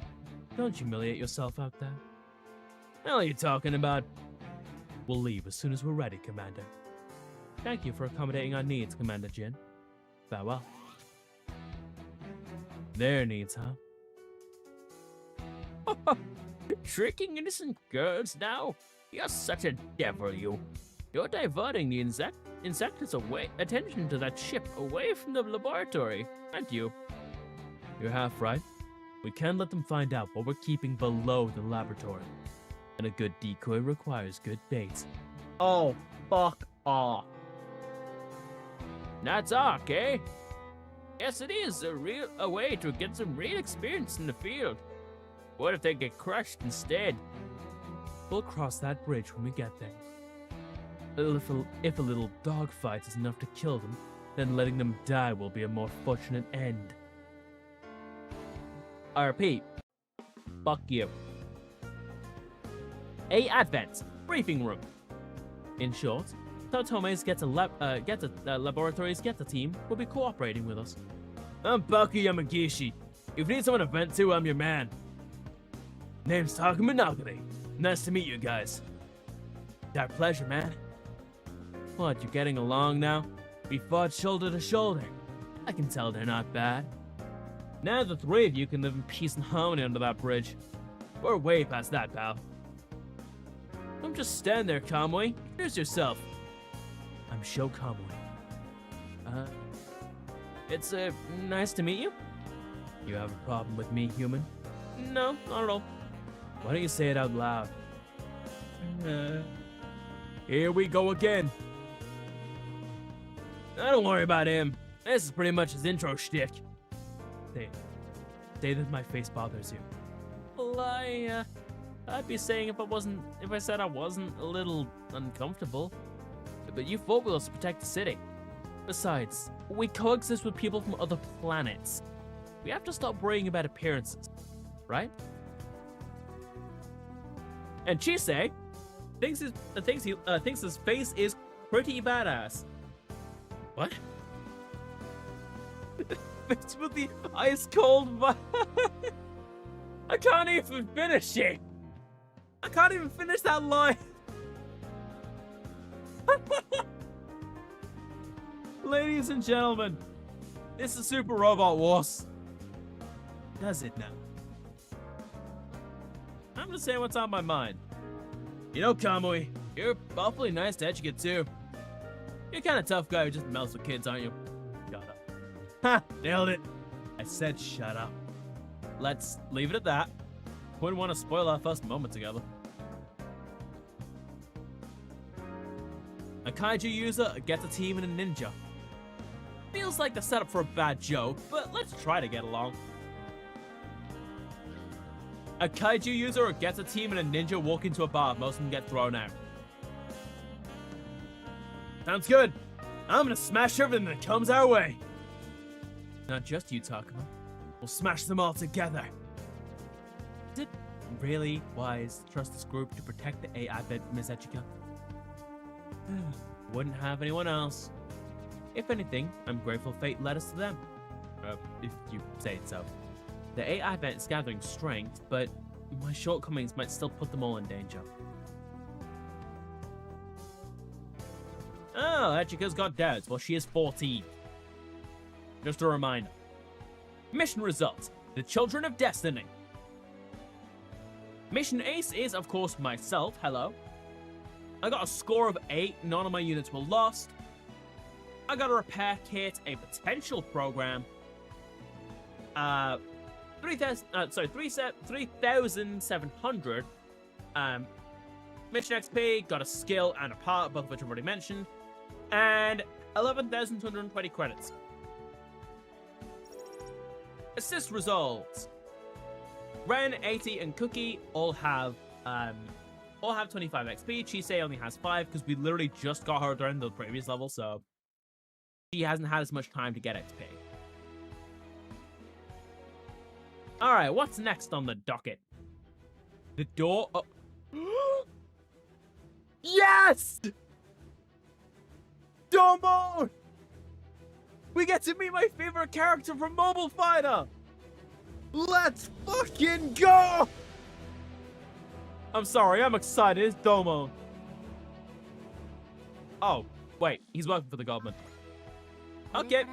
Don't humiliate yourself out there. What the hell are you talking about? We'll leave as soon as we're ready, Commander. Thank you for accommodating our needs, Commander Jin. Farewell. Their needs, huh? Tricking innocent girls now? You're such a devil, you. You're diverting the insectors attention to that ship away from the laboratory, aren't you? You're half right. We can't let them find out what we're keeping below the laboratory. And a good decoy requires good bait. Oh, fuck off. That's Arc, eh? Yes, it is a way to get some real experience in the field. What if they get crushed instead? We'll cross that bridge when we get there. If a little dogfight is enough to kill them, then letting them die will be a more fortunate end. I repeat, fuck you. A Advent briefing room. In short, Totome's Laboratories Geta team will be cooperating with us. I'm Baku Yamagishi. If you need someone to vent to, I'm your man. Name's Takuma Nagare. Nice to meet you guys. Our pleasure, man. What, you getting along now? We fought shoulder to shoulder. I can tell they're not bad. Now the three of you can live in peace and harmony under that bridge. We're way past that, pal. Don't just stand there, Kamui. Introduce yourself. I'm Sho Kamui. It's nice to meet you. You have a problem with me, human? No, not at all. Why don't you say it out loud? Here we go again. Don't worry about him. This is pretty much his intro shtick. Say that my face bothers you. Well, I'd be saying if I said I wasn't a little uncomfortable. But you fought with us to protect the city. Besides, we coexist with people from other planets. We have to stop worrying about appearances, right? And Chisei thinks his face is pretty badass. What? It's with the ice cold. I can't even finish it. I can't even finish that line. Ladies and gentlemen, this is Super Robot Wars. Does it now? I'm just saying what's on my mind. You know, Kamui, you're awfully nice to educate too. You're kind of tough guy who just melts with kids, aren't you? Shut up. Ha! Nailed it. I said shut up. Let's leave it at that. Wouldn't want to spoil our first moment together. A kaiju user gets a team and a ninja. Feels like the setup for a bad joke, but let's try to get along. A kaiju user gets a team and a ninja walk into a bar. Most of them get thrown out. Sounds good. I'm gonna smash everything that comes our way. Not just you, Takuma. We'll smash them all together. Is it really wise to trust this group to protect the AI bit, Miss Echika? Wouldn't have anyone else. If anything, I'm grateful fate led us to them. If you say it so. The AI bit is gathering strength, but my shortcomings might still put them all in danger. Oh, Echika's got doubts. Well, she is 14. Just a reminder. Mission results. The Children of Destiny. Mission ace is, of course, myself. Hello. I got a score of 8. None of my units were lost. I got a repair kit, a potential program. 3,700. Mission XP, got a skill and a part, both of which I've already mentioned. And 11,220 credits. Assist results. Ren, 80, and Cookie all have 25 XP. Chisei only has 5 because we literally just got her during the previous level, so she hasn't had as much time to get XP. Alright, what's next on the docket? The door. Oh. Yes! Domo! We get to meet my favorite character from Mobile Fighter! Let's fucking go! I'm sorry, I'm excited. It's Domo. Oh, wait, he's working for the government. Okay.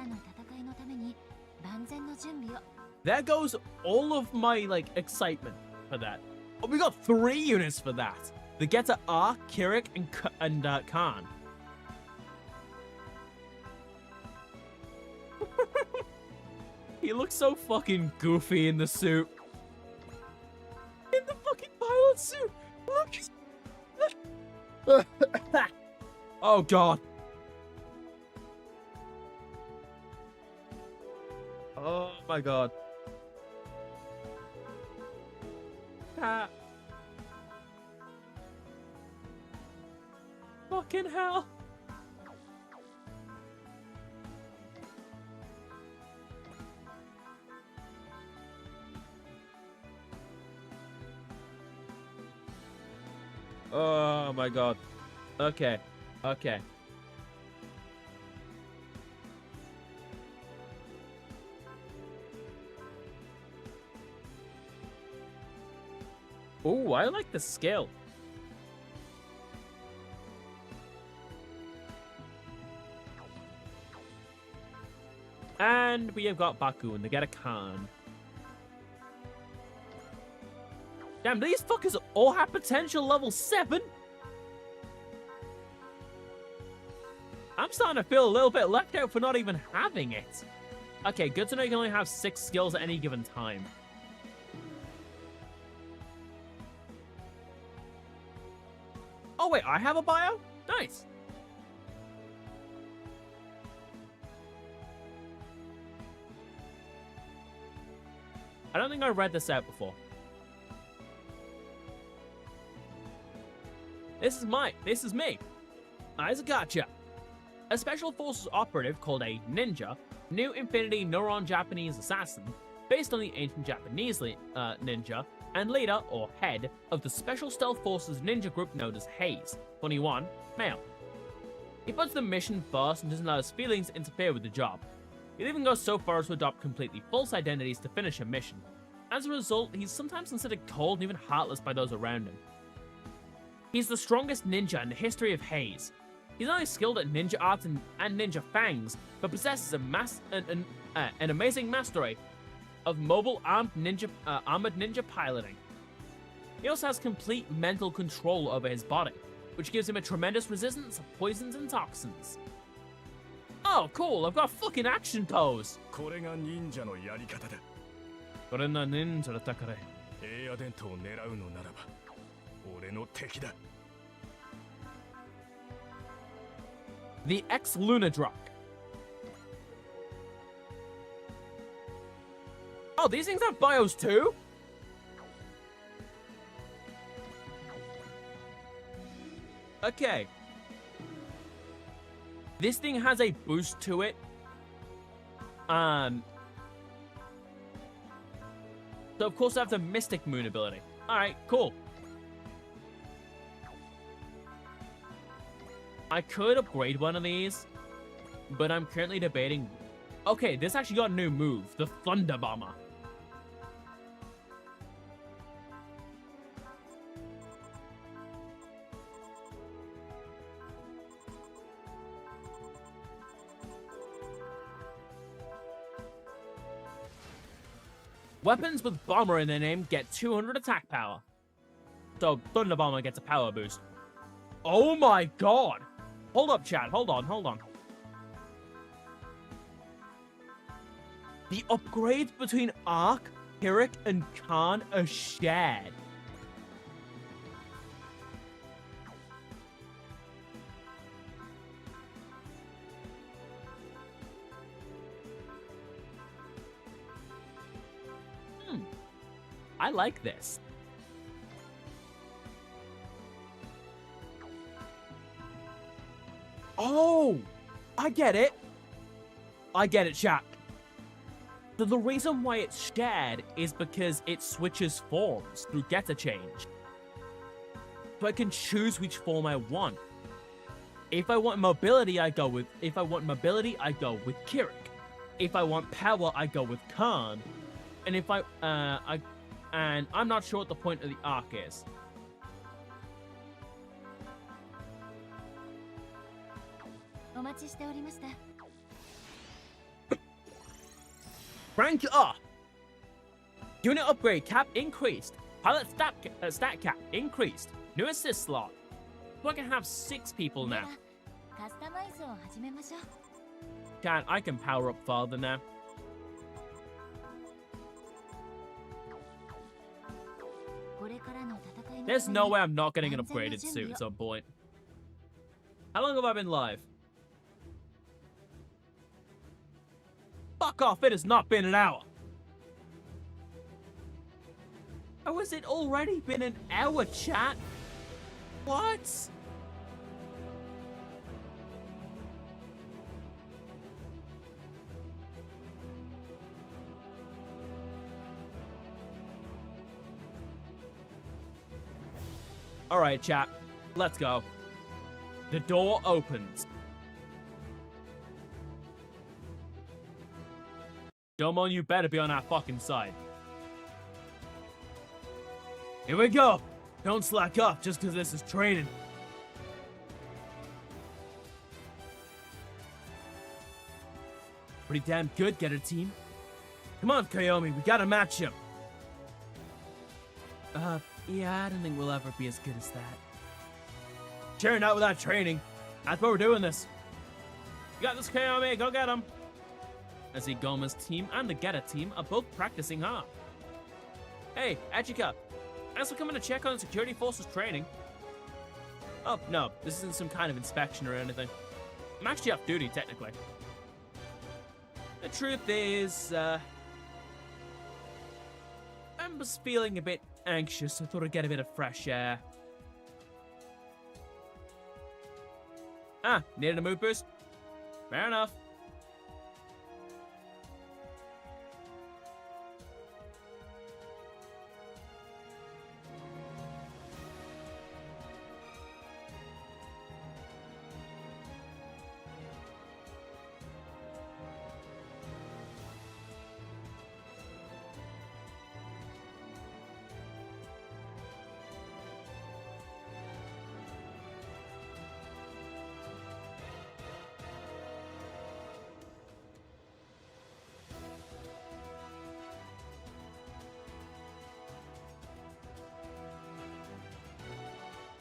There goes all of my, excitement for that. Oh, we got 3 units for that. The Geta R, Kirik, and Khan. He looks so fucking goofy in the suit. In the fucking pilot suit. Look. Oh god. Oh my god. Ah. Fucking hell. Oh my god. Okay. Okay. Oh, I like the skill. And we have got Baku and they get a Khan. Damn, these fuckers all have potential level 7? I'm starting to feel a little bit left out for not even having it. Okay, good to know you can only have 6 skills at any given time. Oh wait, I have a bio? Nice. I don't think I read this out before. This is me. Eyes gotcha. A special forces operative called a ninja, New Infinity Neuron Japanese assassin, based on the ancient Japanese ninja, and leader, or head, of the Special Stealth Forces ninja group known as Hayes, 21, male. He puts the mission first and doesn't let his feelings interfere with the job. He'll even go so far as to adopt completely false identities to finish a mission. As a result, he's sometimes considered cold and even heartless by those around him. He's the strongest ninja in the history of Hayes. He's not only skilled at ninja arts and ninja fangs, but possesses an amazing mastery of mobile armored ninja piloting. He also has complete mental control over his body, which gives him a tremendous resistance of poisons and toxins. Oh, cool, I've got a fucking action pose! これが忍者のやり方だ。これが忍者の宝。エアデントを狙うのならば、俺の敵だ。The Ex-Lunadrock. Oh, these things have bios too? Okay. This thing has a boost to it. So of course I have the Mystic Moon ability. Alright, cool. I could upgrade one of these, but I'm currently debating. Okay, this actually got a new move, the Thunder Bomber. Weapons with Bomber in their name get 200 attack power. So Thunder Bomber gets a power boost. Oh my god! Hold up, chat. Hold on. The upgrades between Ark, Kirik, and Khan are shared. I like this. Oh! I get it! Chat. So the reason why it's shared is because it switches forms through getter change. So I can choose which form I want. If I want mobility, I go with Kirik. If I want power, I go with Khan. And if and I'm not sure what the point of the arc is. Rank up! Unit upgrade cap increased. Pilot stat cap increased. New assist slot. So I can have 6 people now. I can power up farther now. There's no way I'm not getting an upgraded suit at some point. How long have I been live? Fuck off, it has not been an hour. Oh, has it already been an hour, chat? What? Alright, chat. Let's go. The door opens. Domon, you better be on our fucking side. Here we go. Don't slack up just because this is training. Pretty damn good, Getter team. Come on, Koyomi, we gotta match him. Yeah, I don't think we'll ever be as good as that. Sure, not without training. That's why we're doing this. You got this, Koyomi, go get him. As the Goma's team and the Getter team are both practicing hard. Hey, Echika, thanks for coming to check on the security forces training. Oh, no, this isn't some kind of inspection or anything. I'm actually off duty, technically. The truth is, I'm just feeling a bit anxious. I thought I'd get a bit of fresh air. Needed a mood boost? Fair enough.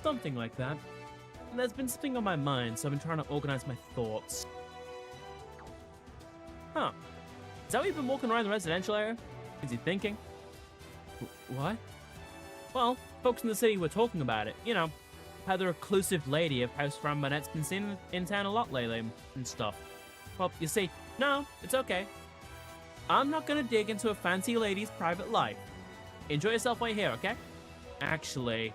Something like that. There's been something on my mind, so I've been trying to organize my thoughts. Huh. Is that why you've been walking around the residential area? Is he thinking? What? Well, folks in the city were talking about it. You know, how the reclusive lady of House Frambonet's been seen in town a lot lately and stuff. Well, you see, no, it's okay. I'm not gonna dig into a fancy lady's private life. Enjoy yourself while you're here, okay? Actually,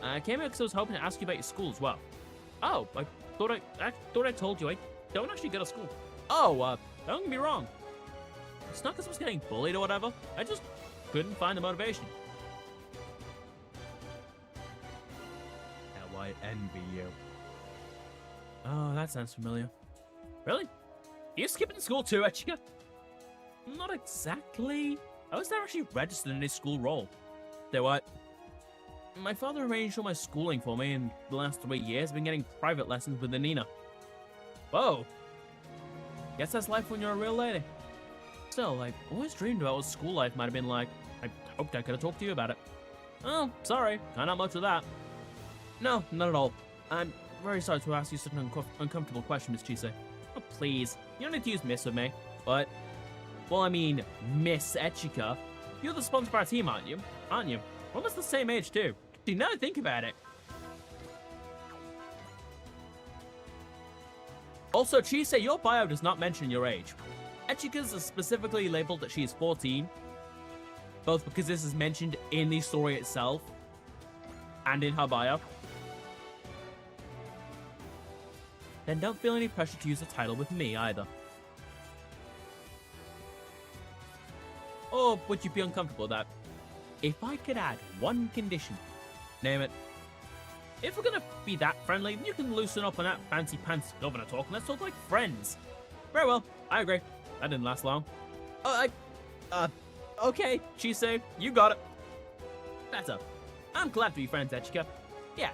I came here because I was hoping to ask you about your school as well. Oh, I thought I told you I don't actually go to school. Oh, don't get me wrong. It's not because I was getting bullied or whatever. I just couldn't find the motivation. How I envy you. Oh, that sounds familiar. Really? You skipping school too, Echika? Not exactly. I was never actually registered in a school role. Say what? My father arranged all my schooling for me, and the last 3 years I've been getting private lessons with Nina. Whoa. Guess that's life when you're a real lady. Still, I always dreamed about what school life might have been like. I hoped I could have talked to you about it. Oh, sorry. Not much of that. No, not at all. I'm very sorry to ask you such an uncomfortable question, Miss Chise. Oh, please. You don't need to use Miss with me. But, well, I mean, Miss Echika. You're the sponsor of our team, aren't you? We're almost the same age, too. Do you now think about it? Also, Chise, your bio does not mention your age. Echika's is specifically labeled that she is 14, both because this is mentioned in the story itself and in her bio. Then don't feel any pressure to use the title with me either. Or would you be uncomfortable with that? If I could add one condition, name it. If we're gonna be that friendly, then you can loosen up on that fancy pants governor talk and let's talk like friends. Very well, I agree. That didn't last long. Okay, Chise, you got it. Better. I'm glad to be friends, Echika. Yeah.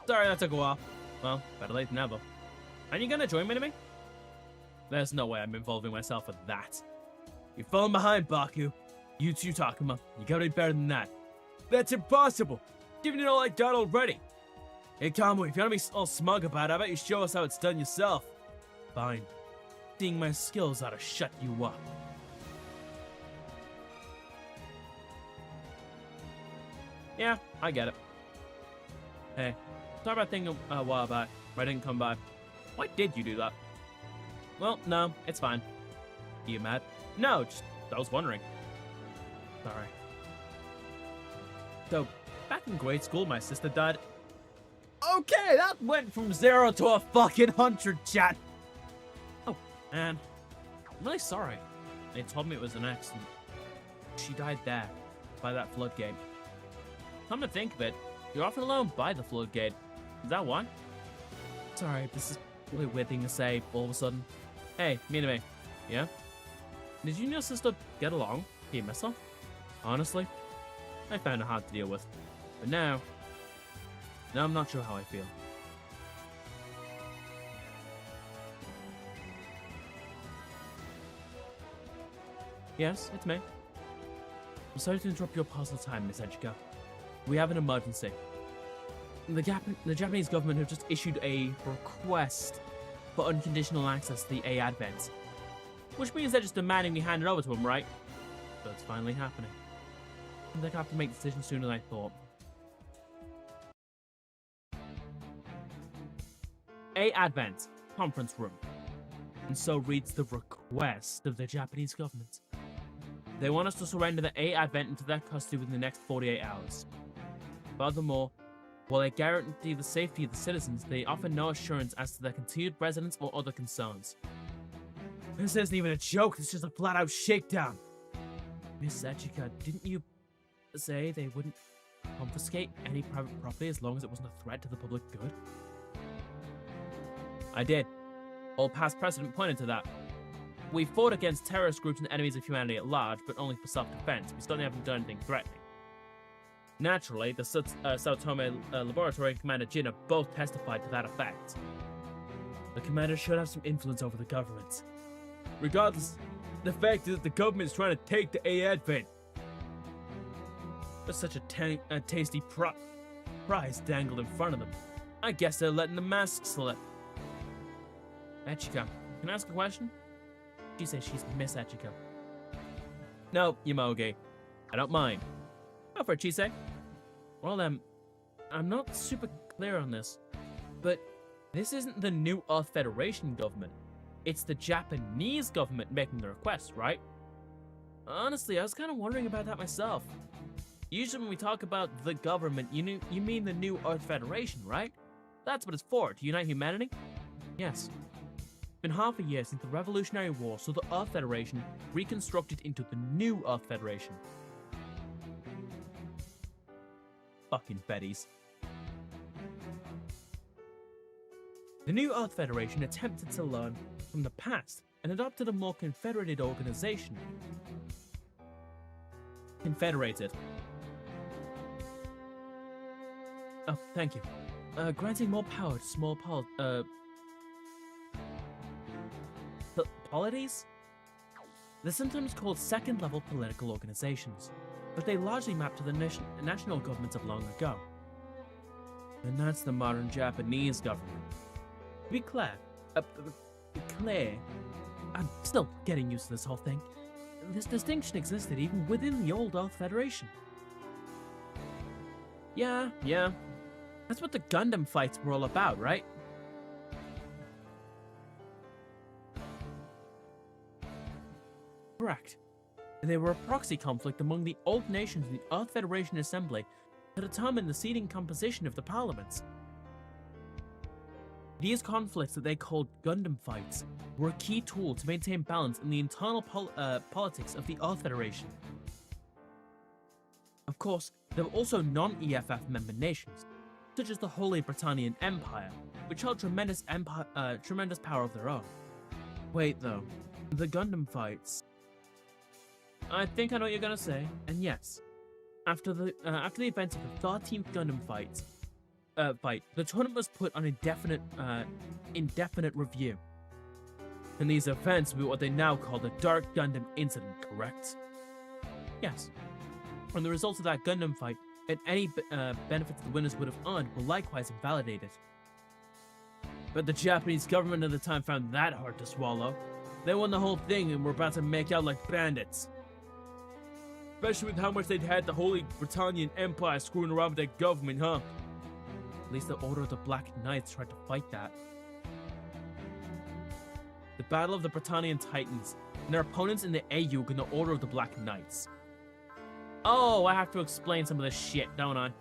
Sorry that took a while. Well, better late than never. Are you gonna join me? There's no way I'm involving myself with that. You're falling behind, Baku. You too, Takuma. You gotta be better than that. That's impossible. Giving it all like that already. Hey, Kamui, if you're gonna be all smug about it, I bet you show us how it's done yourself. Fine. Seeing my skills ought to shut you up. Yeah, I get it. Hey, sorry about thing a while back where I didn't come by. Why did you do that? Well, no, it's fine. You mad? No, just I was wondering. Sorry. So, back in grade school, my sister died. Okay, that went from 0 to a fucking 100, chat. Oh, man. I'm really sorry. They told me it was an accident. She died there, by that floodgate. Come to think of it, you're often alone by the floodgate. Is that why? Sorry, this is a really weird thing to say all of a sudden. Hey, me. Yeah? Did you and your sister get along? Do you miss her? Honestly, I found her hard to deal with. But now I'm not sure how I feel. Yes, it's me. I'm sorry to interrupt your puzzle time, Miss Echika. We have an emergency. The Japanese government have just issued a request for unconditional access to the A Advent. Which means they're just demanding we hand it over to them, right? So it's finally happening. I think I have to make the decision sooner than I thought. A Advent, conference room. And so reads the request of the Japanese government. They want us to surrender the A Advent into their custody within the next 48 hours. Furthermore, While they guarantee the safety of the citizens, they offer no assurance as to their continued residence or other concerns. This isn't even a joke, it's just a flat-out shakedown. Miss Echika, didn't you say they wouldn't confiscate any private property as long as it wasn't a threat to the public good? I did. All past precedent pointed to that. We fought against terrorist groups and enemies of humanity at large, but only for self-defense. We certainly haven't done anything threatening. Naturally, the Sao Tome Laboratory and Commander Jin have both testified to that effect. The commander should have some influence over the government. Regardless, the fact is that the government is trying to take the advent. With such a tasty prize dangled in front of them, I guess they're letting the mask slip. Echika, can I ask a question? She says she's Miss Echika. No, Yamogi. I don't mind. Go for it, Chise. Well then, I'm not super clear on this, but this isn't the New Earth Federation government. It's the Japanese government making the request, right? Honestly, I was kind of wondering about that myself. Usually when we talk about the government, you mean the New Earth Federation, right? That's what it's for, to unite humanity? Yes. It's been half a year since the Revolutionary War saw the Earth Federation reconstructed into the New Earth Federation. Fucking Betties. The New Earth Federation attempted to learn from the past and adopted a more confederated organization. Confederated. Oh, thank you. Granting more power to small polities? They're sometimes called second-level political organizations, but they largely map to the national governments of long ago. And that's the modern Japanese government. To be clear, I'm still getting used to this whole thing. This distinction existed even within the old Earth Federation. Yeah. That's what the Gundam fights were all about, right? Correct. They were a proxy conflict among the old nations in the Earth Federation Assembly to determine the seating composition of the parliaments. These conflicts that they called Gundam fights were a key tool to maintain balance in the internal politics of the Earth Federation. Of course, there were also non-EFF member nations, such as the Holy Britannian Empire, which held tremendous power of their own. Wait though, the Gundam fights... I think I know what you're gonna say, and yes. After the events of the 13th Gundam fight, the tournament was put on indefinite review. And these events were what they now call the Dark Gundam Incident, correct? Yes. And the results of that Gundam fight and any benefits the winners would have earned were likewise invalidated. But the Japanese government at the time found that hard to swallow. They won the whole thing and were about to make out like bandits. Especially with how much they'd had the Holy Britannian Empire screwing around with their government, huh? At least the Order of the Black Knights tried to fight that. The Battle of the Britannian Titans, and their opponents in the Aeug and the Order of the Black Knights. Oh, I have to explain some of this shit, don't I? In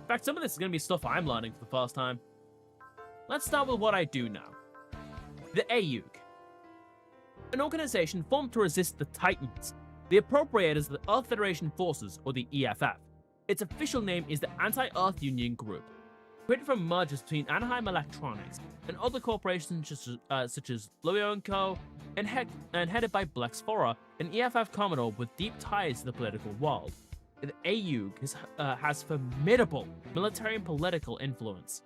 fact, some of this is going to be stuff I'm learning for the first time. Let's start with what I do know. The Aeug. An organization formed to resist the Titans. The appropriators of the Earth Federation Forces, or the EFF. Its official name is the Anti-Earth Union Group. Created from mergers between Anaheim Electronics and other corporations such as Loyo & Co., and headed by Blex Fora, an EFF Commodore with deep ties to the political world. The Aeug has formidable military and political influence.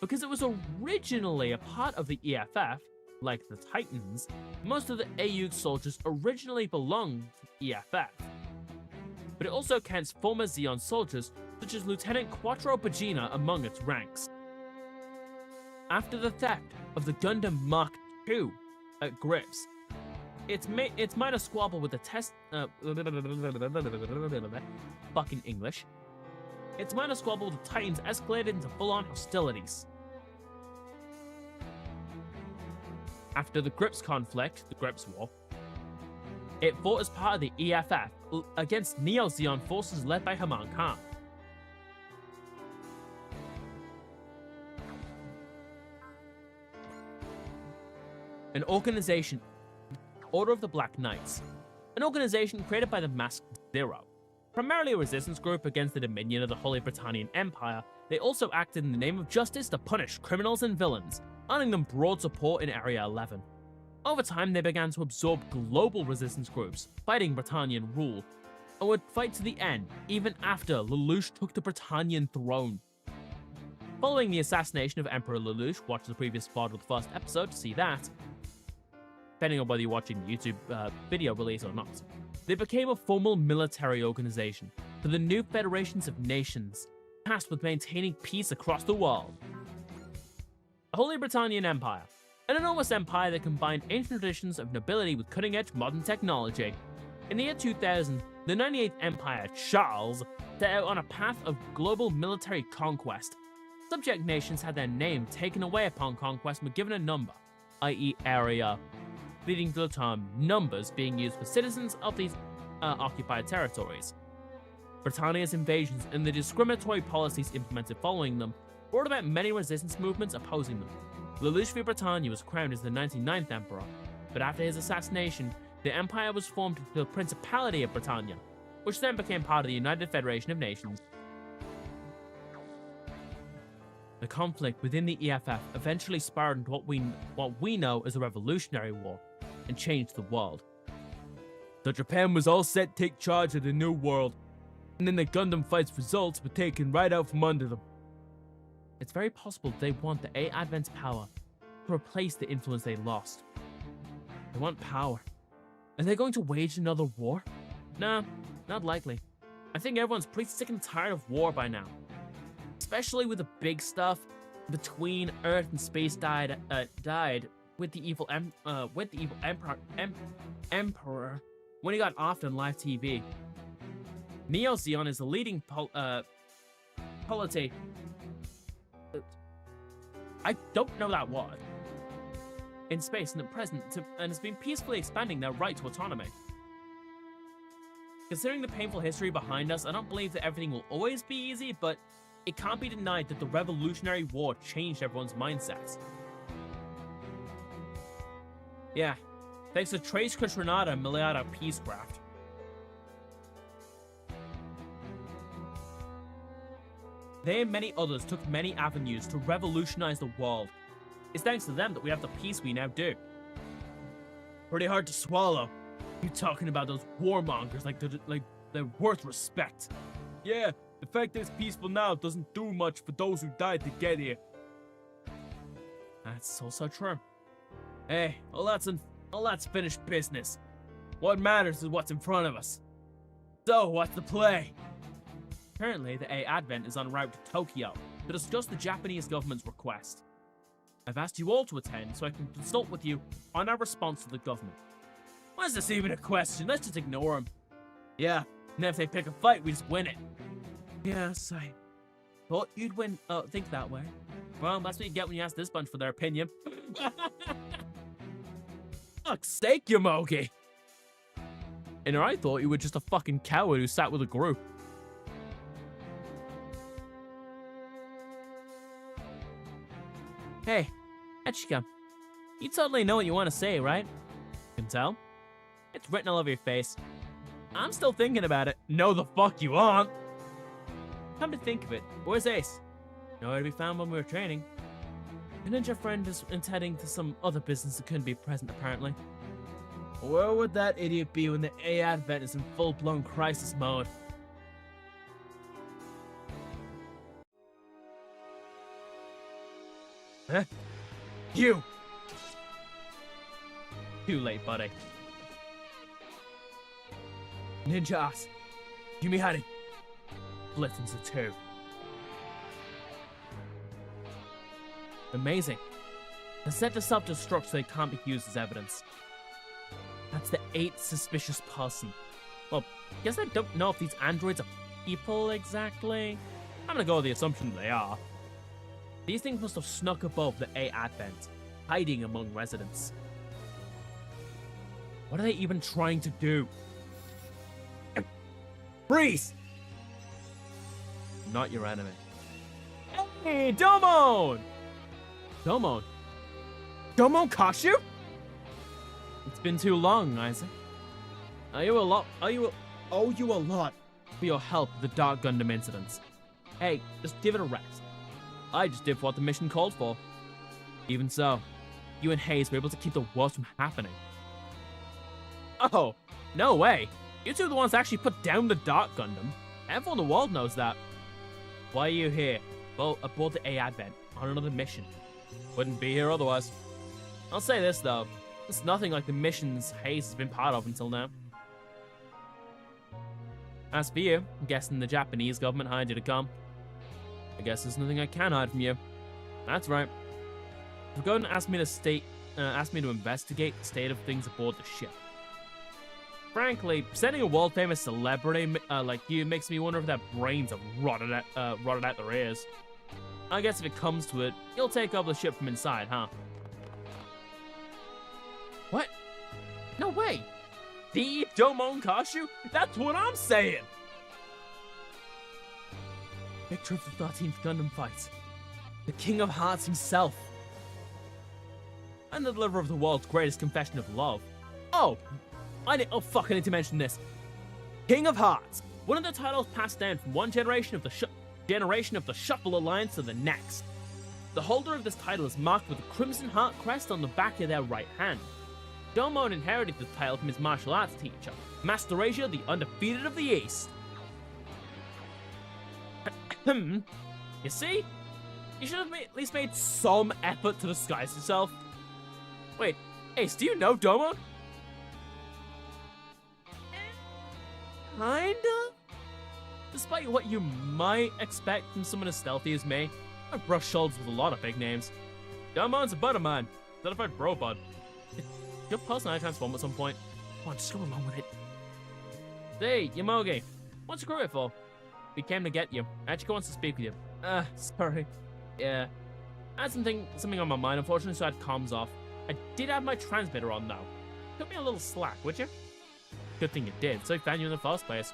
Because it was originally a part of the EFF, like the Titans, most of the Aeug soldiers originally belonged to the EFF. But it also counts former Zeon soldiers, such as Lieutenant Quattro Pagina among its ranks. After the theft of the Gundam Mark II at Grips, its minor squabble with the fucking English. Its minor squabble with the Titans escalated into full-on hostilities. After the Grips conflict, the Grips War, it fought as part of the EFF against Neo-Zeon forces led by Haman Khan. an organization, Order of the Black Knights, an organization created by the Masked Zero. Primarily a resistance group against the dominion of the Holy Britannian Empire, they also acted in the name of justice to punish criminals and villains, earning them broad support in Area 11. Over time, they began to absorb global resistance groups, fighting Britannian rule, and would fight to the end, even after Lelouch took the Britannian throne. Following the assassination of Emperor Lelouch, watch the previous VOD with the first episode to see that, depending on whether you're watching the YouTube video release or not. They became a formal military organization for the new federations of nations, tasked with maintaining peace across the world. The Holy Britannian Empire, an enormous empire that combined ancient traditions of nobility with cutting-edge modern technology. In the year 2000, the 98th Empire, Charles, set out on a path of global military conquest. Subject nations had their name taken away upon conquest and were given a number, i.e. area, leading to the term numbers being used for citizens of these occupied territories. Britannia's invasions and the discriminatory policies implemented following them brought about many resistance movements opposing them. Lelouch v Britannia was crowned as the 99th Emperor, but after his assassination, the empire was formed into the Principality of Britannia, which then became part of the United Federation of Nations. The conflict within the EFF eventually spiraled into what we know as a Revolutionary War, and changed the world. So Japan was all set to take charge of the new world, and then the Gundam Fight's results were taken right out from under them. It's very possible they want the 8 Advent's power to replace the influence they lost. They want power. Are they going to wage another war? Nah, not likely. I think everyone's pretty sick and tired of war by now. Especially with the big stuff between Earth and space died with the evil emperor when he got offed on live TV. Dynazenon is the leading polity. I don't know that word. In space and at present, and has been peacefully expanding their right to autonomy. Considering the painful history behind us, I don't believe that everything will always be easy, but it can't be denied that the Revolutionary War changed everyone's mindsets. Yeah, thanks to Trace Kutranada and Miliada Peacecraft. They and many others took many avenues to revolutionize the world. It's thanks to them that we have the peace we now do. Pretty hard to swallow. You talking about those warmongers like they're worth respect. Yeah, the fact that it's peaceful now doesn't do much for those who died to get here. That's also true. Hey, all that's finished business. What matters is what's in front of us. So, what's the play? Currently, the A Advent is en route to Tokyo to discuss the Japanese government's request. I've asked you all to attend so I can consult with you on our response to the government. Why is this even a question? Let's just ignore them. Yeah, and if they pick a fight, we just win it. Yes, I thought you'd win. Think that way. Well, that's what you get when you ask this bunch for their opinion. Fuck's sake, Yamogi! And I thought you were just a fucking coward who sat with a group. Hey, Echika, you totally know what you want to say, right? Can tell. It's written all over your face. I'm still thinking about it. No, the fuck you aren't. Come to think of it, where's Ace? Nowhere to be found when we were training. Your ninja friend is intending to some other business that couldn't be present, apparently. Where would that idiot be when the A Advent is in full-blown crisis mode? Huh? You! Too late, buddy. Ninjas! Yumihari! Blitzens are 2. Amazing. They set to self-destruct so they can't be used as evidence. That's the 8th suspicious person. Well, guess I don't know if these androids are people exactly. I'm gonna go with the assumption they are. These things must have snuck above the A Advent, hiding among residents. What are they even trying to do? Freeze! Not your enemy. Hey, Domon! Domon? Domon Kashu? It's been too long, Isaac. Owe you a lot for your help with the Dark Gundam incidents. Hey, just give it a rest. I just did what the mission called for. Even so, you and Hayes were able to keep the worst from happening. Oh, no way. You two are the ones that actually put down the Dark Gundam. Everyone in the world knows that. Why are you here? Well, aboard the A-Advent on another mission. Wouldn't be here otherwise. I'll say this though, it's nothing like the missions Hayes has been part of until now. As for you, I'm guessing the Japanese government hired you to come. I guess there's nothing I can hide from you. That's right. You're going to ask me to investigate the state of things aboard the ship. Frankly, sending a world-famous celebrity like you makes me wonder if their brains have rotted out their ears. I guess if it comes to it, you'll take over the ship from inside, huh? What? No way! The Domon Kashu? That's what I'm saying! Victor of the 13th Gundam fight. The King of Hearts himself. And the deliverer of the world's greatest confession of love. Oh! I need to mention this. King of Hearts. One of the titles passed down from one generation of the Shuffle Alliance to the next. The holder of this title is marked with a Crimson Heart crest on the back of their right hand. Domon inherited the title from his martial arts teacher, Master Asia, the Undefeated of the East. You see? You should have at least made some effort to disguise yourself. Wait, Ace, do you know Domon? Kinda? Despite what you might expect from someone as stealthy as me, I've brushed shoulders with a lot of big names. Domon's a butter man, certified bro bud. Your personality transform at some point. Come on, just go along with it. Hey, Yamogi, what's you crew it for? We came to get you. Achiko wants to speak with you. Sorry. Yeah. I had something on my mind, unfortunately, so I had comms off. I did have my transmitter on, though. Cut me a little slack, would you? Good thing you did, so I found you in the first place.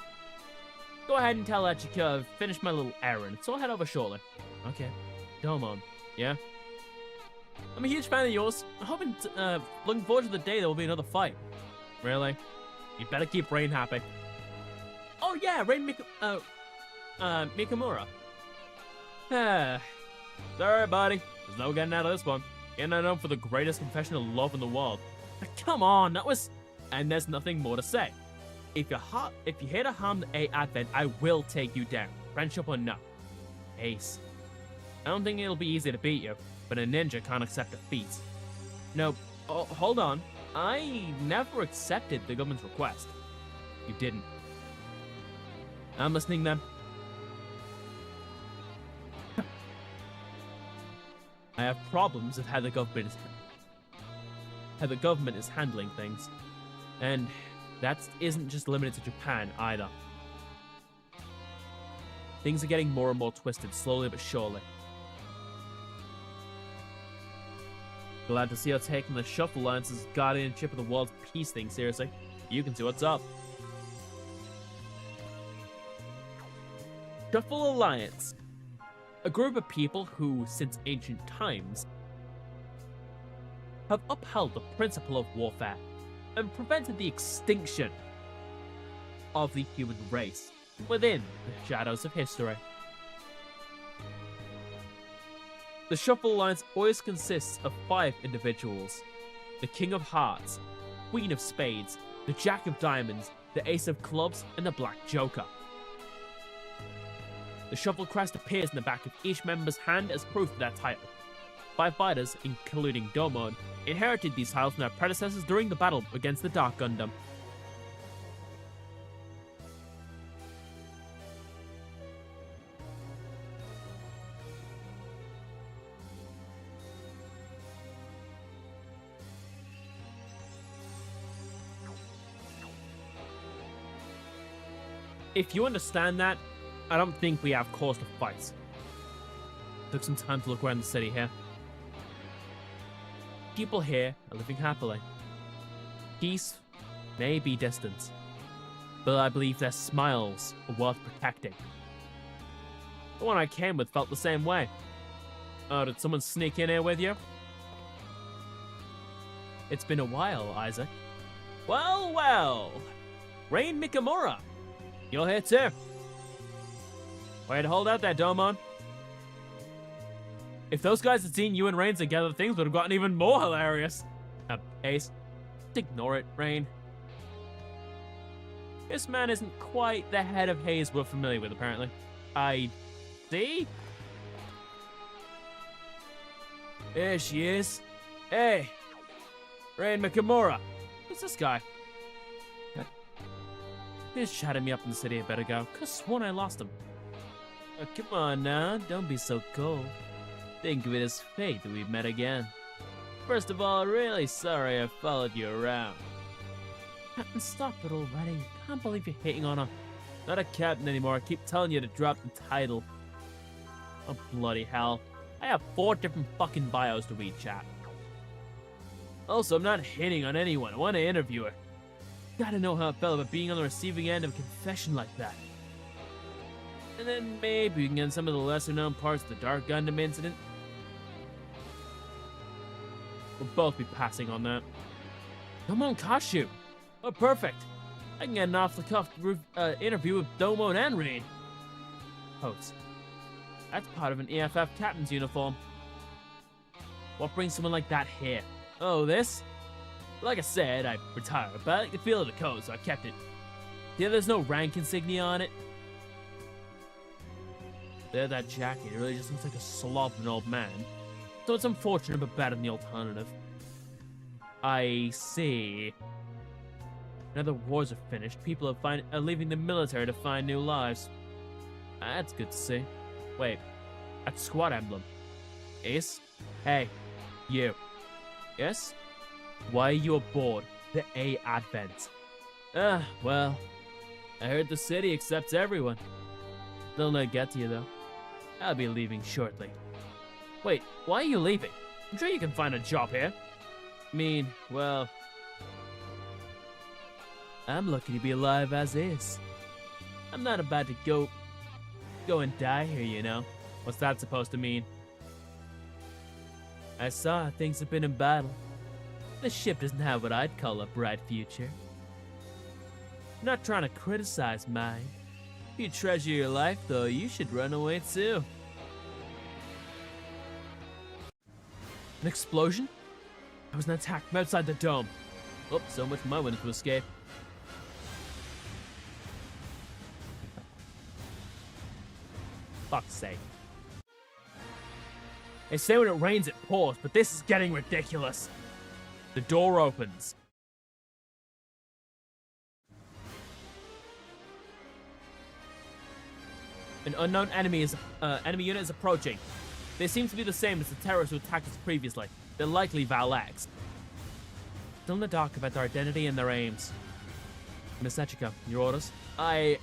Go ahead and tell Achiko I've finished my little errand, so I'll head over shortly. Okay. Domon. Yeah? I'm a huge fan of yours. I'm looking forward to the day there will be another fight. Really? You better keep Rain happy. Oh yeah, Rain Mikamura. Sorry, buddy. There's no getting out of this one. Getting known for the greatest confession of love in the world. But come on, that was... And there's nothing more to say. If you're here to harm the A-Advent, I will take you down. Friendship or no. Ace. I don't think it'll be easy to beat you, but a ninja can't accept defeat. No, hold on. I never accepted the government's request. You didn't. I'm listening then. I have problems with how the government is handling things. And that isn't just limited to Japan either. Things are getting more and more twisted, slowly but surely. Glad to see you're taking the Shuffle Alliance's guardianship of the world's peace thing seriously. You can see what's up. Shuffle Alliance. A group of people who, since ancient times, have upheld the principle of warfare and prevented the extinction of the human race within the shadows of history. The Shuffle Alliance always consists of 5 individuals: the King of Hearts, Queen of Spades, the Jack of Diamonds, the Ace of Clubs, and the Black Joker. The Shuffle crest appears in the back of each member's hand as proof of their title. 5 fighters, including Domon, inherited these titles from their predecessors during the battle against the Dark Gundam. If you understand that, I don't think we have cause to fight. Took some time to look around the city here. People here are living happily. Peace may be distant, but I believe their smiles are worth protecting. The one I came with felt the same way. Oh, did someone sneak in here with you? It's been a while, Isaac. Well, well. Rain Mikamura. You're here too. Way to hold out there, Domon. If those guys had seen you and Rain together, things would have gotten even more hilarious. Ace, ignore it, Rain. This man isn't quite the head of Hayes we're familiar with, apparently. I see? There she is. Hey, Rain Mikamura. Who's this guy? He's chatting me up in the city a bit ago. Could've sworn I lost him. Oh, come on now, don't be so cold. Think of it as fate that we've met again. First of all, really sorry I followed you around. Captain, stop it already. Can't believe you're hitting on her. Not a captain anymore. I keep telling you to drop the title. Oh, bloody hell. I have 4 different fucking bios to read, chat. Also, I'm not hitting on anyone. I want to interview her. Gotta know how it felt about being on the receiving end of a confession like that. And then maybe we can get some of the lesser known parts of the Dark Gundam incident. We'll both be passing on that. Come on, Kashu. Oh, perfect. I can get an off-the-cuff interview with Domon and Rain. Post. That's part of an EFF captain's uniform. What brings someone like that here? Oh, this? Like I said, I retired, but I like the feel of the code, so I kept it. Yeah, there's no rank insignia on it. There, that jacket really just looks like a slob of an old man. So it's unfortunate, but better than the alternative. I see. Now the wars are finished, people are leaving the military to find new lives. That's good to see. Wait, that's squad emblem. Ace? Hey, you. Yes? Why are you aboard the A Advent? Well, I heard the city accepts everyone. They'll not get to you though. I'll be leaving shortly. Wait, why are you leaving? I'm sure you can find a job here. I mean, well, I'm lucky to be alive as is. I'm not about to go and die here, you know. What's that supposed to mean? I saw how things have been in battle. The ship doesn't have what I'd call a bright future. I'm not trying to criticize mine. If you treasure your life, though, you should run away too. An explosion? I was an attack from outside the dome. Oh, so much for my window to escape. Fuck's sake. They say when it rains it pours, but this is getting ridiculous. The door opens. An unknown enemy unit is approaching. They seem to be the same as the terrorists who attacked us previously. They're likely Valaks. Still in the dark about their identity and their aims. Miss Echika, your orders? I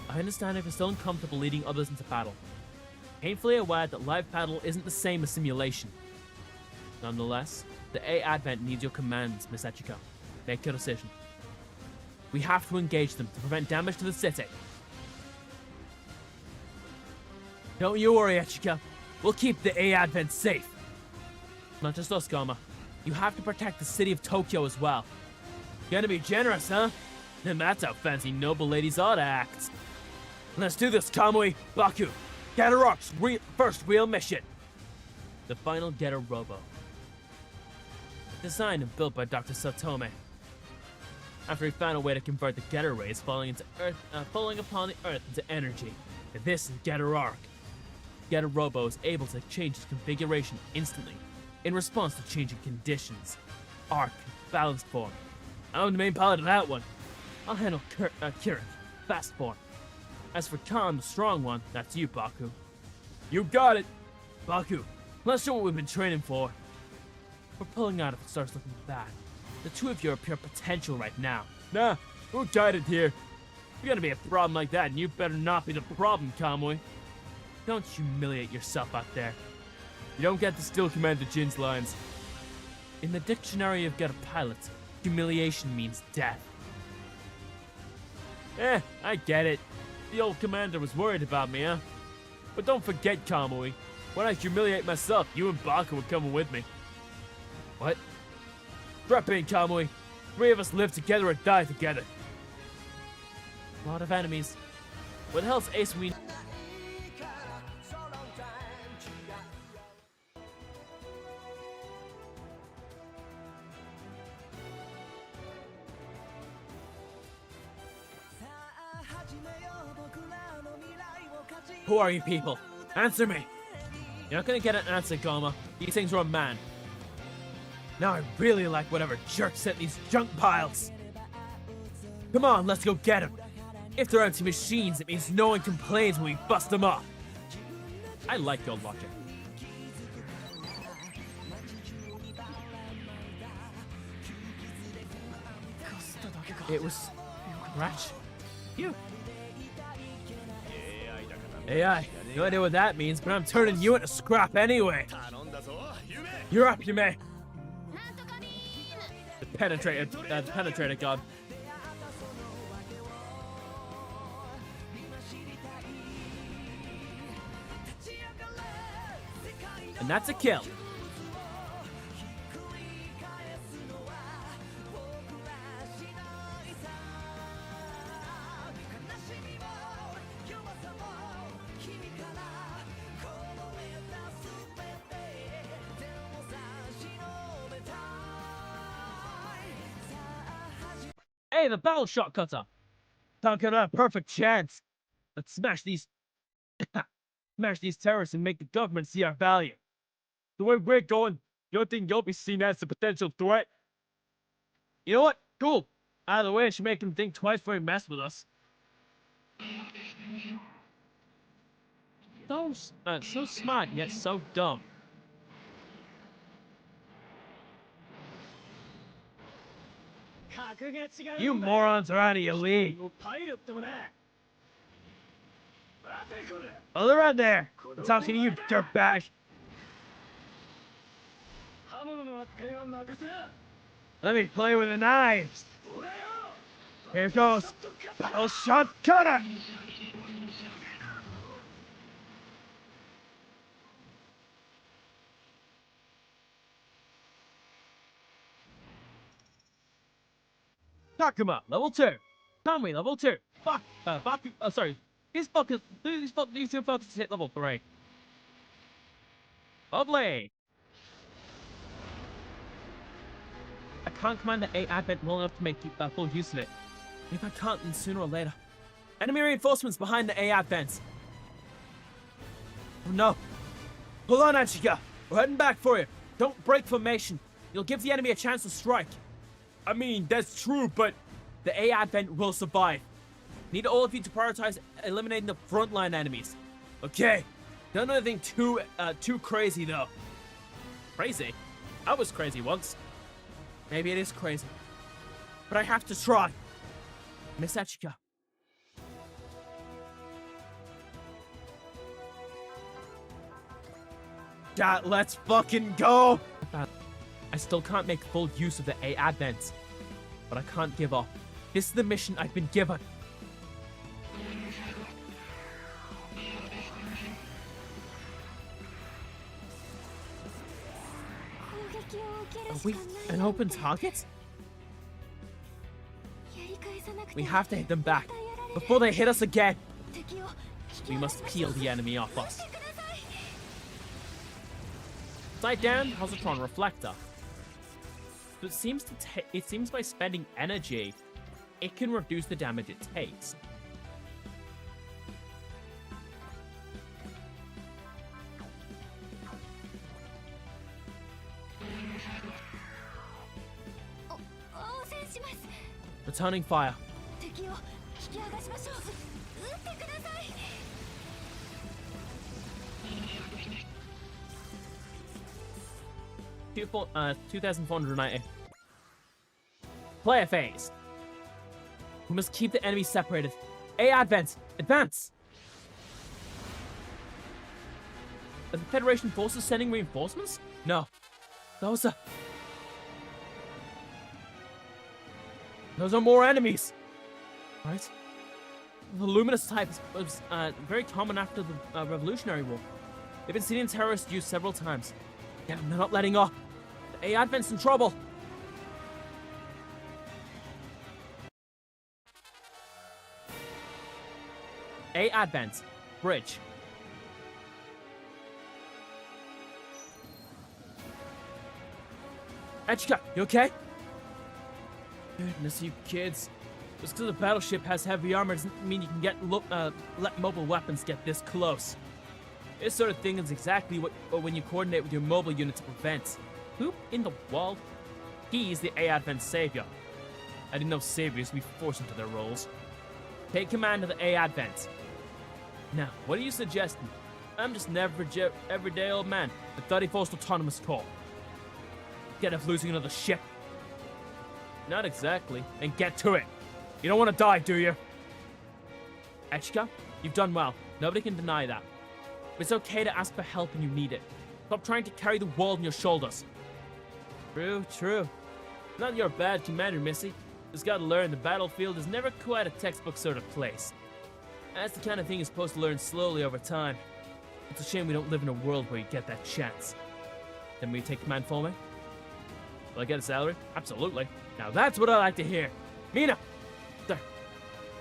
understand if you're still uncomfortable leading others into battle. Painfully aware that live battle isn't the same as simulation. Nonetheless, the A Advent needs your commands, Miss Echika. Make your decision. We have to engage them to prevent damage to the city. Don't you worry, Echika. We'll keep the A Advent safe. Not just us, Goma. You have to protect the city of Tokyo as well. Gonna be generous, huh? And that's how fancy noble ladies ought to act. Let's do this, Kamui, Baku. Getter Rock's first real mission. The final Getter Robo. Designed and built by Dr. Satome. After he found a way to convert the Getter rays falling upon the Earth into energy. And this is Getter Arc. Getter Robo is able to change its configuration instantly in response to changing conditions. Arc, balanced form. I'm the main pilot of that one. I'll handle Kirik, fast form. As for Khan, the strong one, that's you, Baku. You got it! Baku, let's show what we've been training for. We're pulling out if it starts looking bad. The two of you are pure potential right now. Nah, we're guided here. If you're gonna be a problem like that, and you better not be the problem, Kamui. Don't humiliate yourself out there. You don't get to still command the Jin's lines. In the dictionary of Getter Pilot, humiliation means death. I get it. The old commander was worried about me, huh? But don't forget, Kamui. When I humiliate myself, you and Baku are coming with me. What? Strap in, Kamui. 3 of us live together or die together. A lot of enemies. Where the hell's Ace we... Who are you people? Answer me! You're not gonna get an answer, Goma. These things are a man. Now I really like whatever jerk sent these junk piles. Come on, let's go get them. If they're empty machines, it means no one complains when we bust them up. I like your logic. It was... Ratch? You. AI, no idea what that means, but I'm turning you into scrap anyway. You're up, Yume. The penetrator god. And that's a kill. Hey, the battle shot cutter! Talking about a perfect chance. Let's smash these terrorists and make the government see our value. The way we're going, you don't think you'll be seen as a potential threat? You know what? Cool. Out of the way, it should make them think twice before he mess with us. So smart, yet so dumb. You morons are out of your league. Oh, they're right there. I'm talking to you, dirtbag. Let me play with the knives. Here goes. Battle shot cutter. Takuma, level 2. Kamui, level 2. Sorry. These two focus hit level 3. Lovely. I can't command the A Advent well enough to make full use of it. If I can't, then sooner or later. Enemy reinforcements behind the A Advents. Oh no. Hold on, Ashika. We're heading back for you. Don't break formation. You'll give the enemy a chance to strike. I mean, that's true, but... The A Advent will survive. Need all of you to prioritize eliminating the frontline enemies. Okay. Don't do anything too crazy, though. Crazy? I was crazy once. Maybe it is crazy. But I have to try. Miss Achika. Dad, let's fucking go! I still can't make full use of the A Advents. But I can't give up. This is the mission I've been given. Are we an open target? We have to hit them back before they hit us again. We must peel the enemy off us. Sight down, Positron Reflector. So it seems by spending energy, it can reduce the damage it takes. Returning fire. 2,490. Player phase. We must keep the enemy separated. A Advent! Advance! Are the Federation forces sending reinforcements? No. Those are more enemies! Right? The Luminous type was very common after the Revolutionary War. They've been seen in terrorist use several times. Yeah, they're not letting up. The A Advent's in trouble. A Advent. Bridge. Echika, you okay? Goodness, you kids. Just because the battleship has heavy armor doesn't mean you can let mobile weapons get this close. This sort of thing is exactly what when you coordinate with your mobile unit to prevent. Who in the world? He's the A Advent savior. I didn't know saviors would be forced into their roles. Take command of the A Advent. Now, what are you suggesting? I'm just an everyday old man, the 31st Autonomous Corps. Get of losing another ship? Not exactly. And get to it. You don't want to die, do you? Echika, you've done well. Nobody can deny that. But it's okay to ask for help when you need it. Stop trying to carry the world on your shoulders. True, true. Not that you're a bad commander, Missy. Just gotta learn the battlefield is never quite a textbook sort of place. That's the kind of thing you're supposed to learn slowly over time. It's a shame we don't live in a world where you get that chance. Then will you take command for me? Will I get a salary? Absolutely. Now that's what I like to hear. Mina! Sir,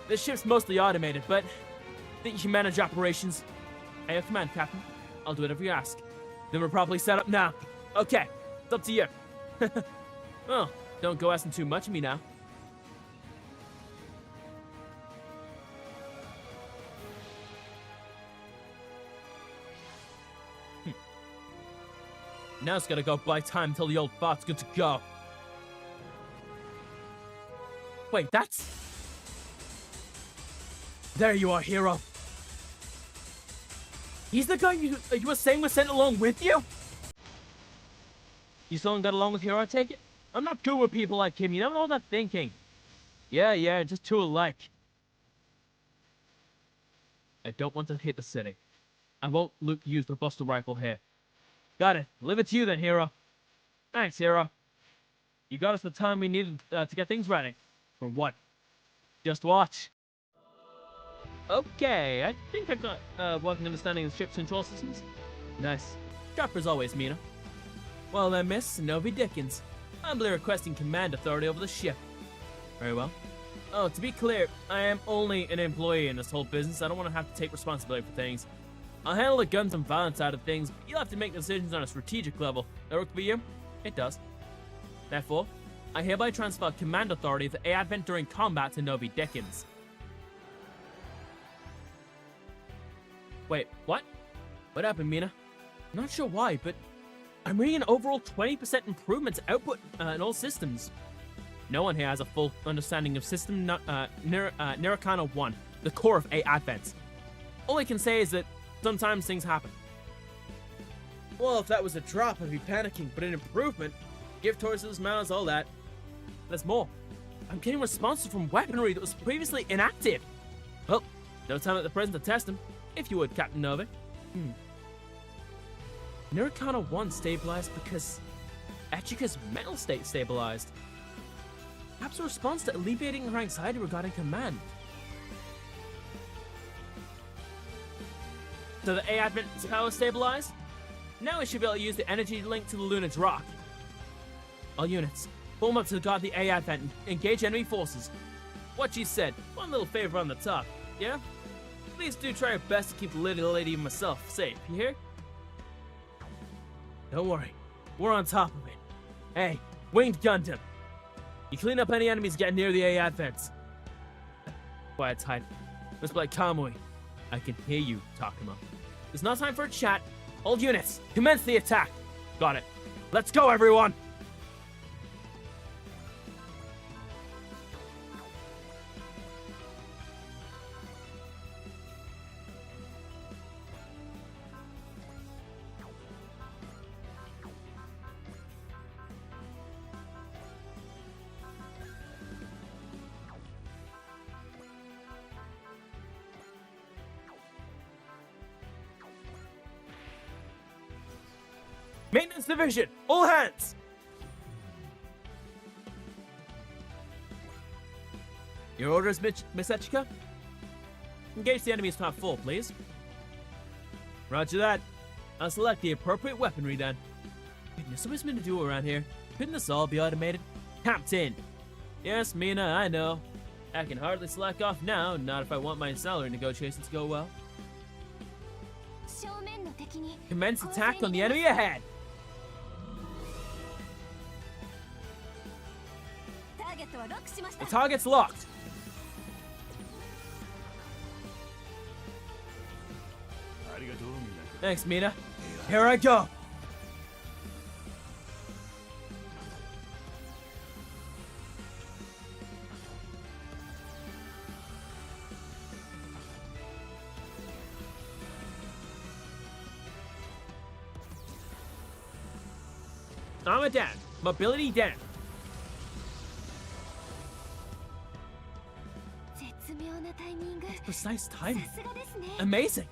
this ship's mostly automated, but I think you can manage operations. I have command, Captain. I'll do whatever you ask. Then we're probably set up now. Okay, it's up to you. Well, don't go asking too much of me now. Now it's gotta go buy time until the old fart's good to go. Wait, that's... There you are, hero. He's the guy you were saying was sent along with you? You still got along with Hero, I take it? I'm not good with people like him, you never know what I'm thinking. Yeah, just too alike. I don't want to hit the city. I won't use the Buster Rifle here. Got it. Leave it to you then, Hero. Thanks, Hero. You got us the time we needed to get things ready. For what? Just watch. Okay, I think I got working understanding of ship's control systems. Nice. Sharp as always, Mina. Well then, Miss Novi Dickens. Humbly requesting command authority over the ship. Very well. Oh, to be clear, I am only an employee in this whole business. I don't want to have to take responsibility for things. I'll handle the guns and violence side of things, but you'll have to make decisions on a strategic level. That work for you? It does. Therefore, I hereby transfer command authority of the A Advent during combat to Novi Dickens. Wait, what? What happened, Mina? I'm not sure why, but I'm reading an overall 20% improvement to output in all systems. No one here has a full understanding of System Nericana 1, the core of A Advent. All I can say is that sometimes things happen. Well, if that was a drop, I'd be panicking, but an improvement, gift horses, mounts, all that. There's more. I'm getting responses from weaponry that was previously inactive. Well, no time at the present to test them, if you would, Captain Novi. Nericana 1 stabilized because Echika's mental state stabilized. Perhaps a response to alleviating her anxiety regarding command. So the A Advent's power stabilized? Now we should be able to use the energy linked to the Lunage Rock. All units, form up to guard the A Advent and engage enemy forces. What you said, one little favor on the top, yeah? Please do try your best to keep the little lady and myself safe, you hear? Don't worry, we're on top of it. Hey, Winged Gundam, you clean up any enemies getting near the A Advents. Quiet tight. Just like Kamui. I can hear you, Takuma. It's not time for a chat. All units, commence the attack. Got it. Let's go, everyone! Maintenance Division, all hands! Your orders, Miss Echika? Engage the enemy's top 4, please. Roger that. I'll select the appropriate weaponry then. There's so much to do around here. Couldn't this all be automated? Captain! Yes, Mina, I know. I can hardly slack off now, not if I want my salary negotiations to go well. 正面の敵に Commence attack on the enemy ahead! ターゲットはロックしました The target's locked! ありがとうみんな Thanks, Mina. Here I go! Armor down. Mobility down. 絶妙なタイミング Precise さ timing. すがですね Amazing.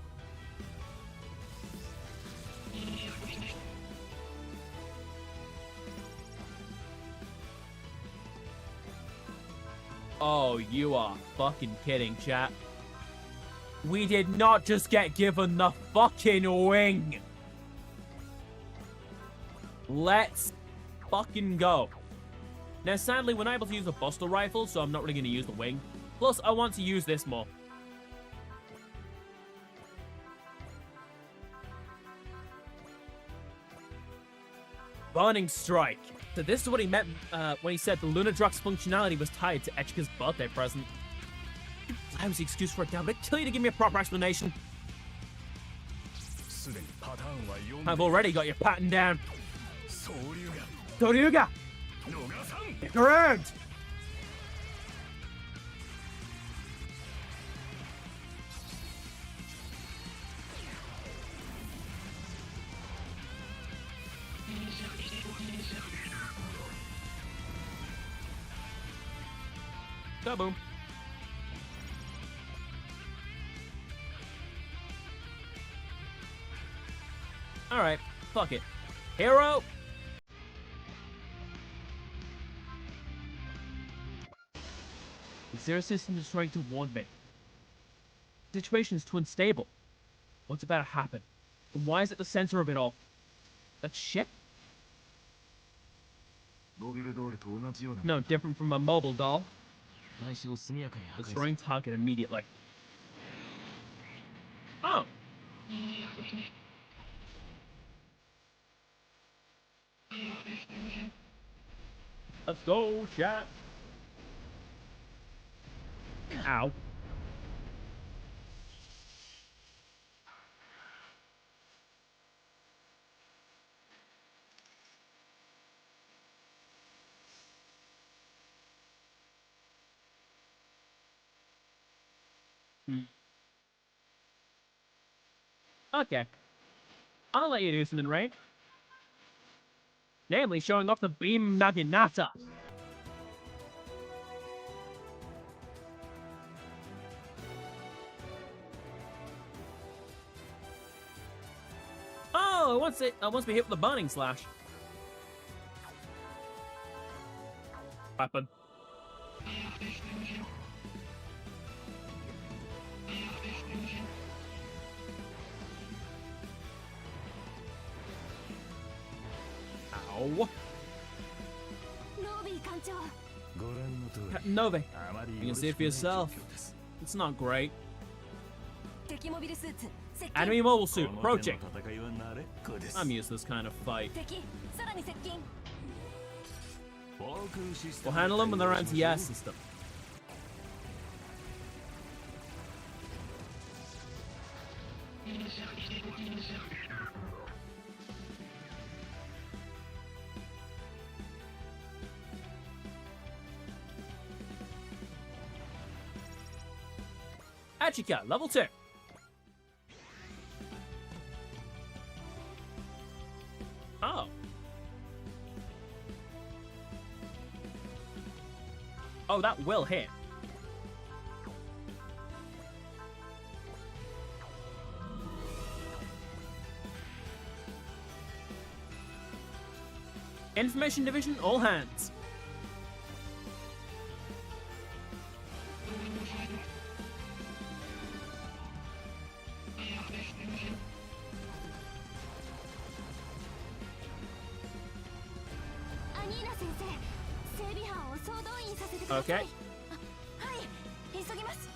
Oh, you are fucking kidding, chat. We did not just get given the fucking wing. Let's fucking go. Now, sadly, we're not able to use the Buster Rifle, so I'm not really going to use the wing. Plus, I want to use this more. Burning Strike. So this is what he meant when he said the Lunadrox functionality was tied to Echika's birthday present. Lousy excuse for it now, but I tell you to give me a proper explanation. すでにパターンは読んで I've already got your pattern down. 総流が Toryuga, 逃さん stick around! Kaboom. Alright, fuck it. Hero! The Zero system is trying to warn me. The situation is too unstable. What's about to happen? And why is it the center of it all? That ship? モビルドールと同じような No different from a mobile doll. 内視を速やかに破壊する Destroying target immediately. Oh! Let's go, chat! Ow. Okay. I'll let you do something, right? Namely, showing off the Beam Naginata. Oh, it wants to be hit with the Burning Slash. Weapon. Ow. ノービー艦長ご覧の通り Captain Nove, あまり you can see it for yourself. It's not great. 敵モビルスーツ接近 Enemy mobile こ suit の手の approaching. 戦いは慣れっこです I'm used to this kind of fight. 敵さらに接近 防空システ We'll ム handle them with our anti-air system. Achika, level 2. Oh. Oh, that will hit. Information Division, all hands. Anina 先生整備班を総動員させてください Okay. はい急ぎます。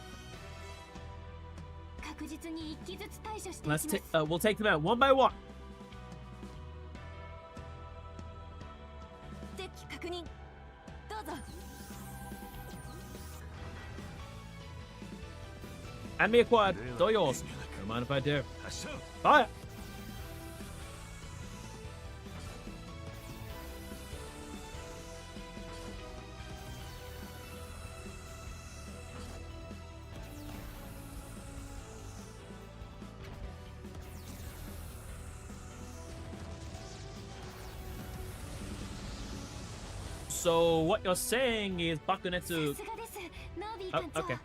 確実に一機ずつ対処していき Let's ます。 we'll take them out one by one. デッキ確認。どうぞ。 Enemy acquired. It's all yours. Don't mind if I do. 発射 Fire! So what you're saying is さ Bakunetsu. すがです。ノービー Oh, 艦長。 okay.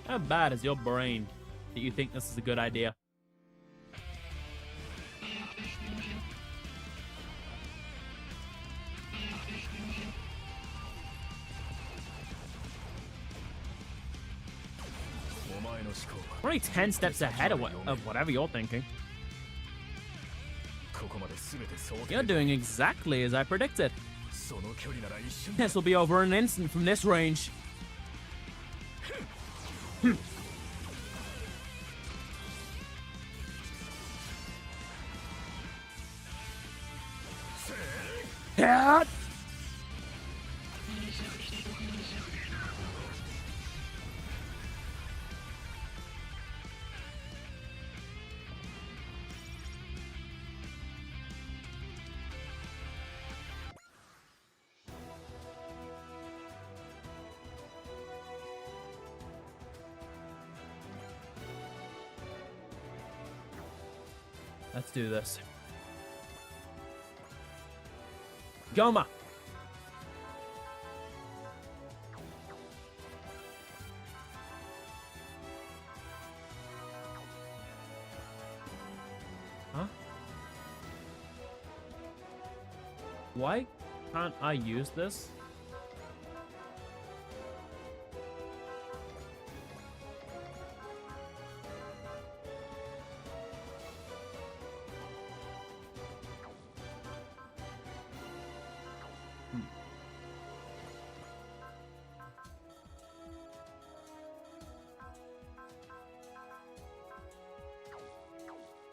How bad is your brain that you think this is a good idea? We're only 10 steps ahead of whatever you're thinking. ここまで全て想定 You're doing exactly as I predicted. その距離なら一瞬 This will be over in an instant from this range. Yeah. Let's do this. Goma. Huh? Why can't I use this?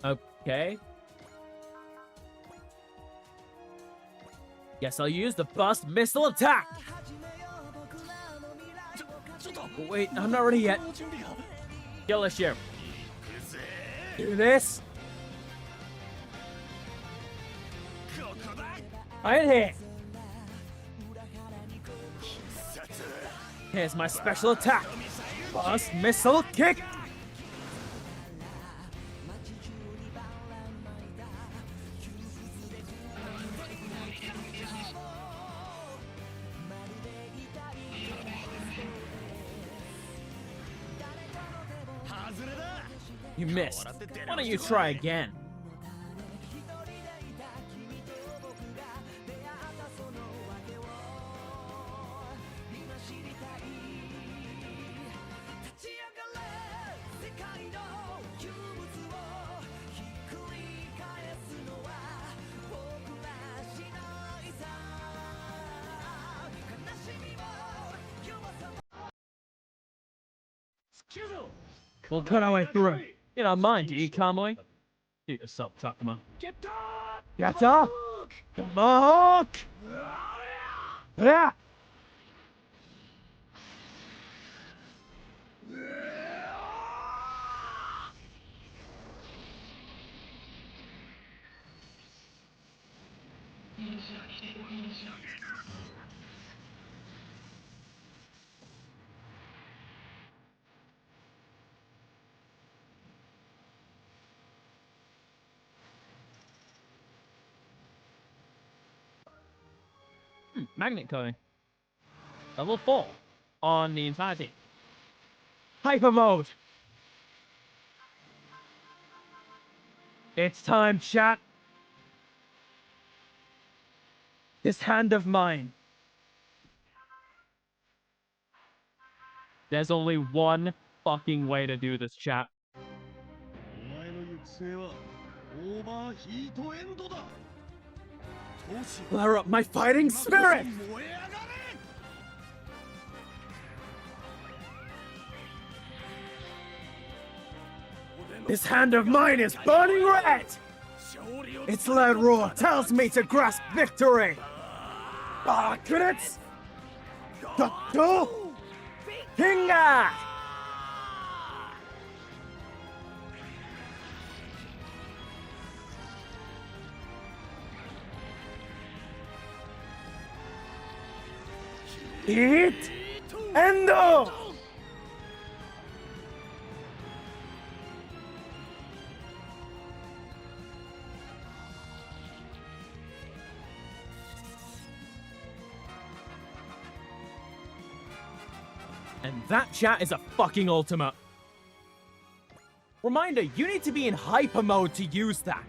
Okay. Guess I'll use the burst missile attack. Wait, I'm not ready yet. Kill this ship. Do this. I hit. Here's my special attack. Burst missile kick. You missed. Why don't you try again? We'll cut our way through. You don't mind, do you, Kamui? Do yourself, Takuma. Get up! Come on! Yeah! Magnet coin. Level 4 on the Infinity. Hyper mode! It's time, chat! This hand of mine. There's only one fucking way to do this, chat. Flare up my fighting spirit! This hand of mine is burning red! Its loud roar tells me to grasp victory! Kunitz! Gato! Kinga! Eat! Endo! And that, chat, is a fucking ultimate. Reminder, you need to be in hyper mode to use that.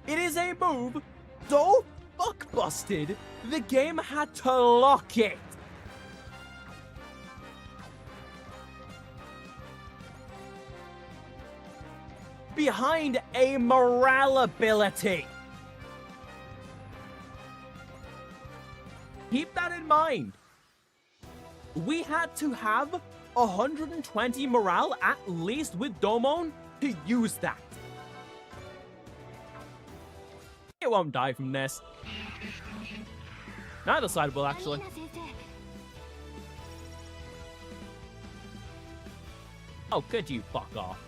It is a move so fuck busted, the game had to lock it. Behind a morale ability. Keep that in mind. We had to have 120 morale at least with Domon to use that. It won't die from this. Neither side will, actually. 先生 Oh, could you fuck off?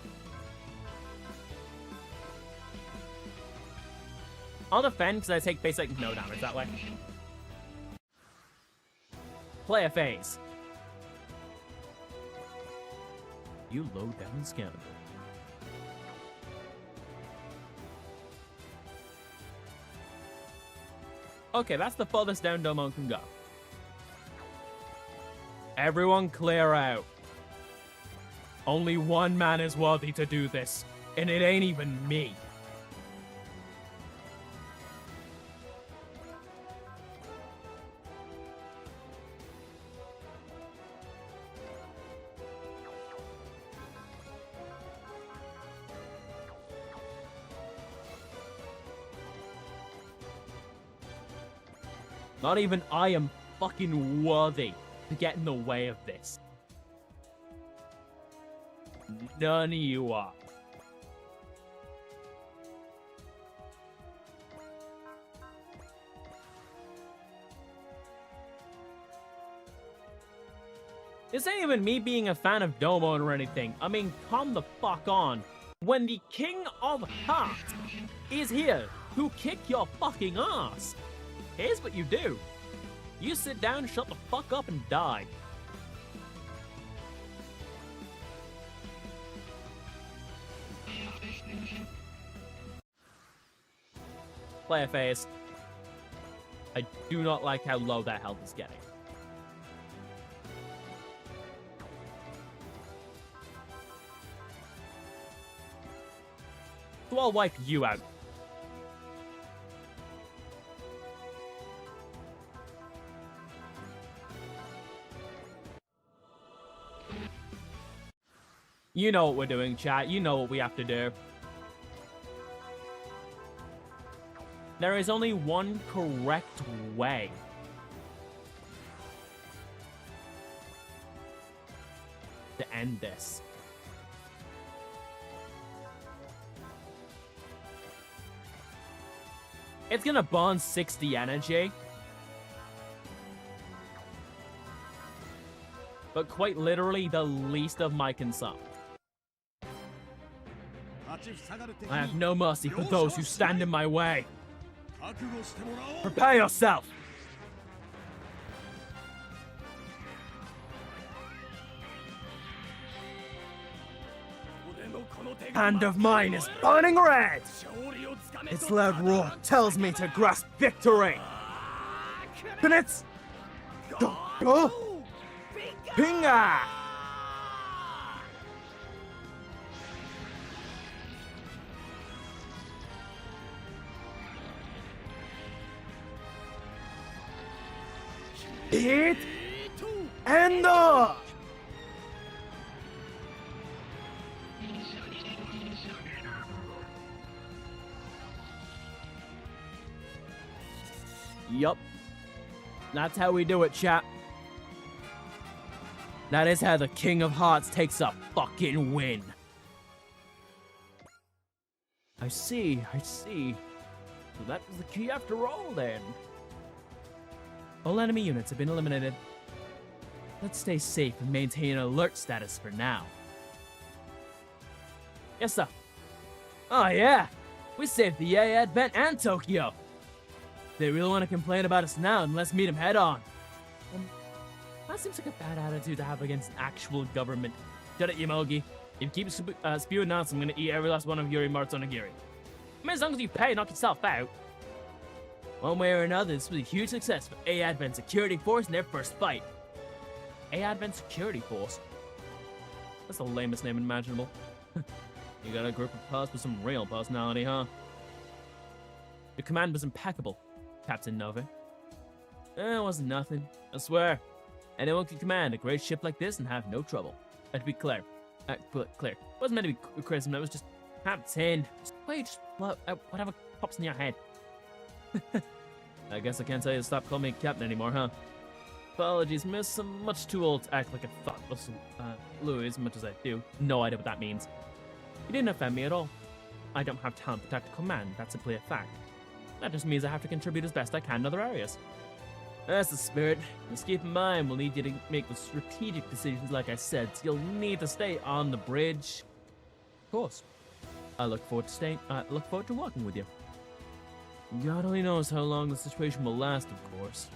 I'll defend because I take basic no damage that way. Player phase. You low down scoundrel. Okay, that's the farthest down Domon can go. Everyone clear out. Only one man is worthy to do this, and it ain't even me. Not even I am fucking worthy to get in the way of this. None of you are. This ain't even me being a fan of Domon or anything. I mean, come the fuck on. When the King of Hearts is here to kick your fucking ass, here's what you do. You sit down, shut the fuck up, and die. Player phase. I do not like how low that health is getting. So I'll wipe you out. You know what we're doing, chat. You know what we have to do. There is only one correct way. To end this. It's gonna burn 60 energy. But quite literally the least of my concern. I have no mercy for those who stand in my way. Prepare yourself! Hand of mine is burning red! Its loud roar tells me to grasp victory! Kunitz! Go! Pinga! Hit and Yup. That's how we do it, chat. That is how the King of Hearts takes a fucking win. I see. So that was the key after all, then. All enemy units have been eliminated. Let's stay safe and maintain alert status for now. Yes, sir. Oh, yeah. We saved the AA Advent and Tokyo. They really want to complain about us now, and let's meet them head on. That seems like a bad attitude to have against an actual government. Shut it, Yamogi. If you keep spewing nonsense, I'm gonna eat every last one of your Mart's onigiri. I mean, as long as you pay, knock yourself out. One way or another, this was a huge success for A Advent Security Force in their first fight. A Advent Security Force? That's the lamest name imaginable. You got a group of pals with some real personality, huh? Your command was impeccable, Captain Nove. It wasn't nothing, I swear. Anyone can command a great ship like this and have no trouble. To be clear. Clear. It wasn't meant to be criticism, it was just Captain. Why you just whatever pops in your head? I guess I can't tell you to stop calling me Captain anymore, huh? Apologies, miss. I'm much too old to act like a thoughtless Louis as much as I do. No idea what that means. You didn't offend me at all. I don't have talent for tactical command, that's simply a fact. That just means I have to contribute as best I can in other areas. That's the spirit. Just keep in mind, we'll need you to make the strategic decisions like I said, so you'll need to stay on the bridge. Of course. I look forward to working with you. God only knows how long the situation will last, of course.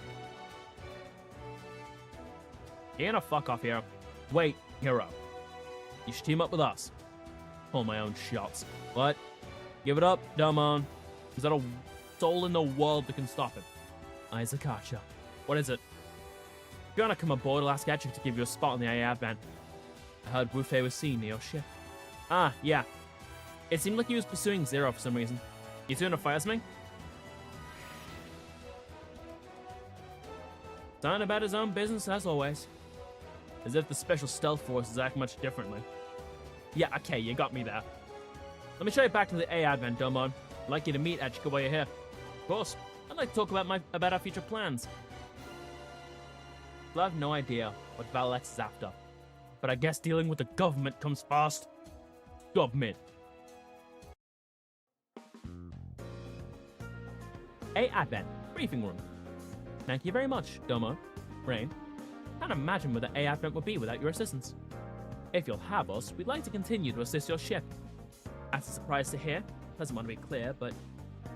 You're gonna fuck off, Hero. Wait, Hero. You should team up with us. Pull my own shots. What? Give it up, Dumon. Is that a soul in the world that can stop him? Izakacha. What is it? If you wanna come aboard, I'll ask Etchick to give you a spot on the AA Advent. I heard Wufei was seen near your ship. Ah, yeah. It seemed like he was pursuing Zero for some reason. You two gonna fire something? Talking about his own business as always. As if the Special Stealth Forces act much differently. Yeah, okay, you got me there. Let me show you back to the A Advent, Domon. I'd like you to meet Etchick while you're here. Of course, I'd like to talk about our future plans. I have no idea what Valex is after, but I guess dealing with the government comes first. Government. A Advent briefing room. Thank you very much, Domo. Rain. Can't imagine where the A Advent would be without your assistance. If you'll have us, we'd like to continue to assist your ship. That's a surprise to hear. Doesn't want to be clear, but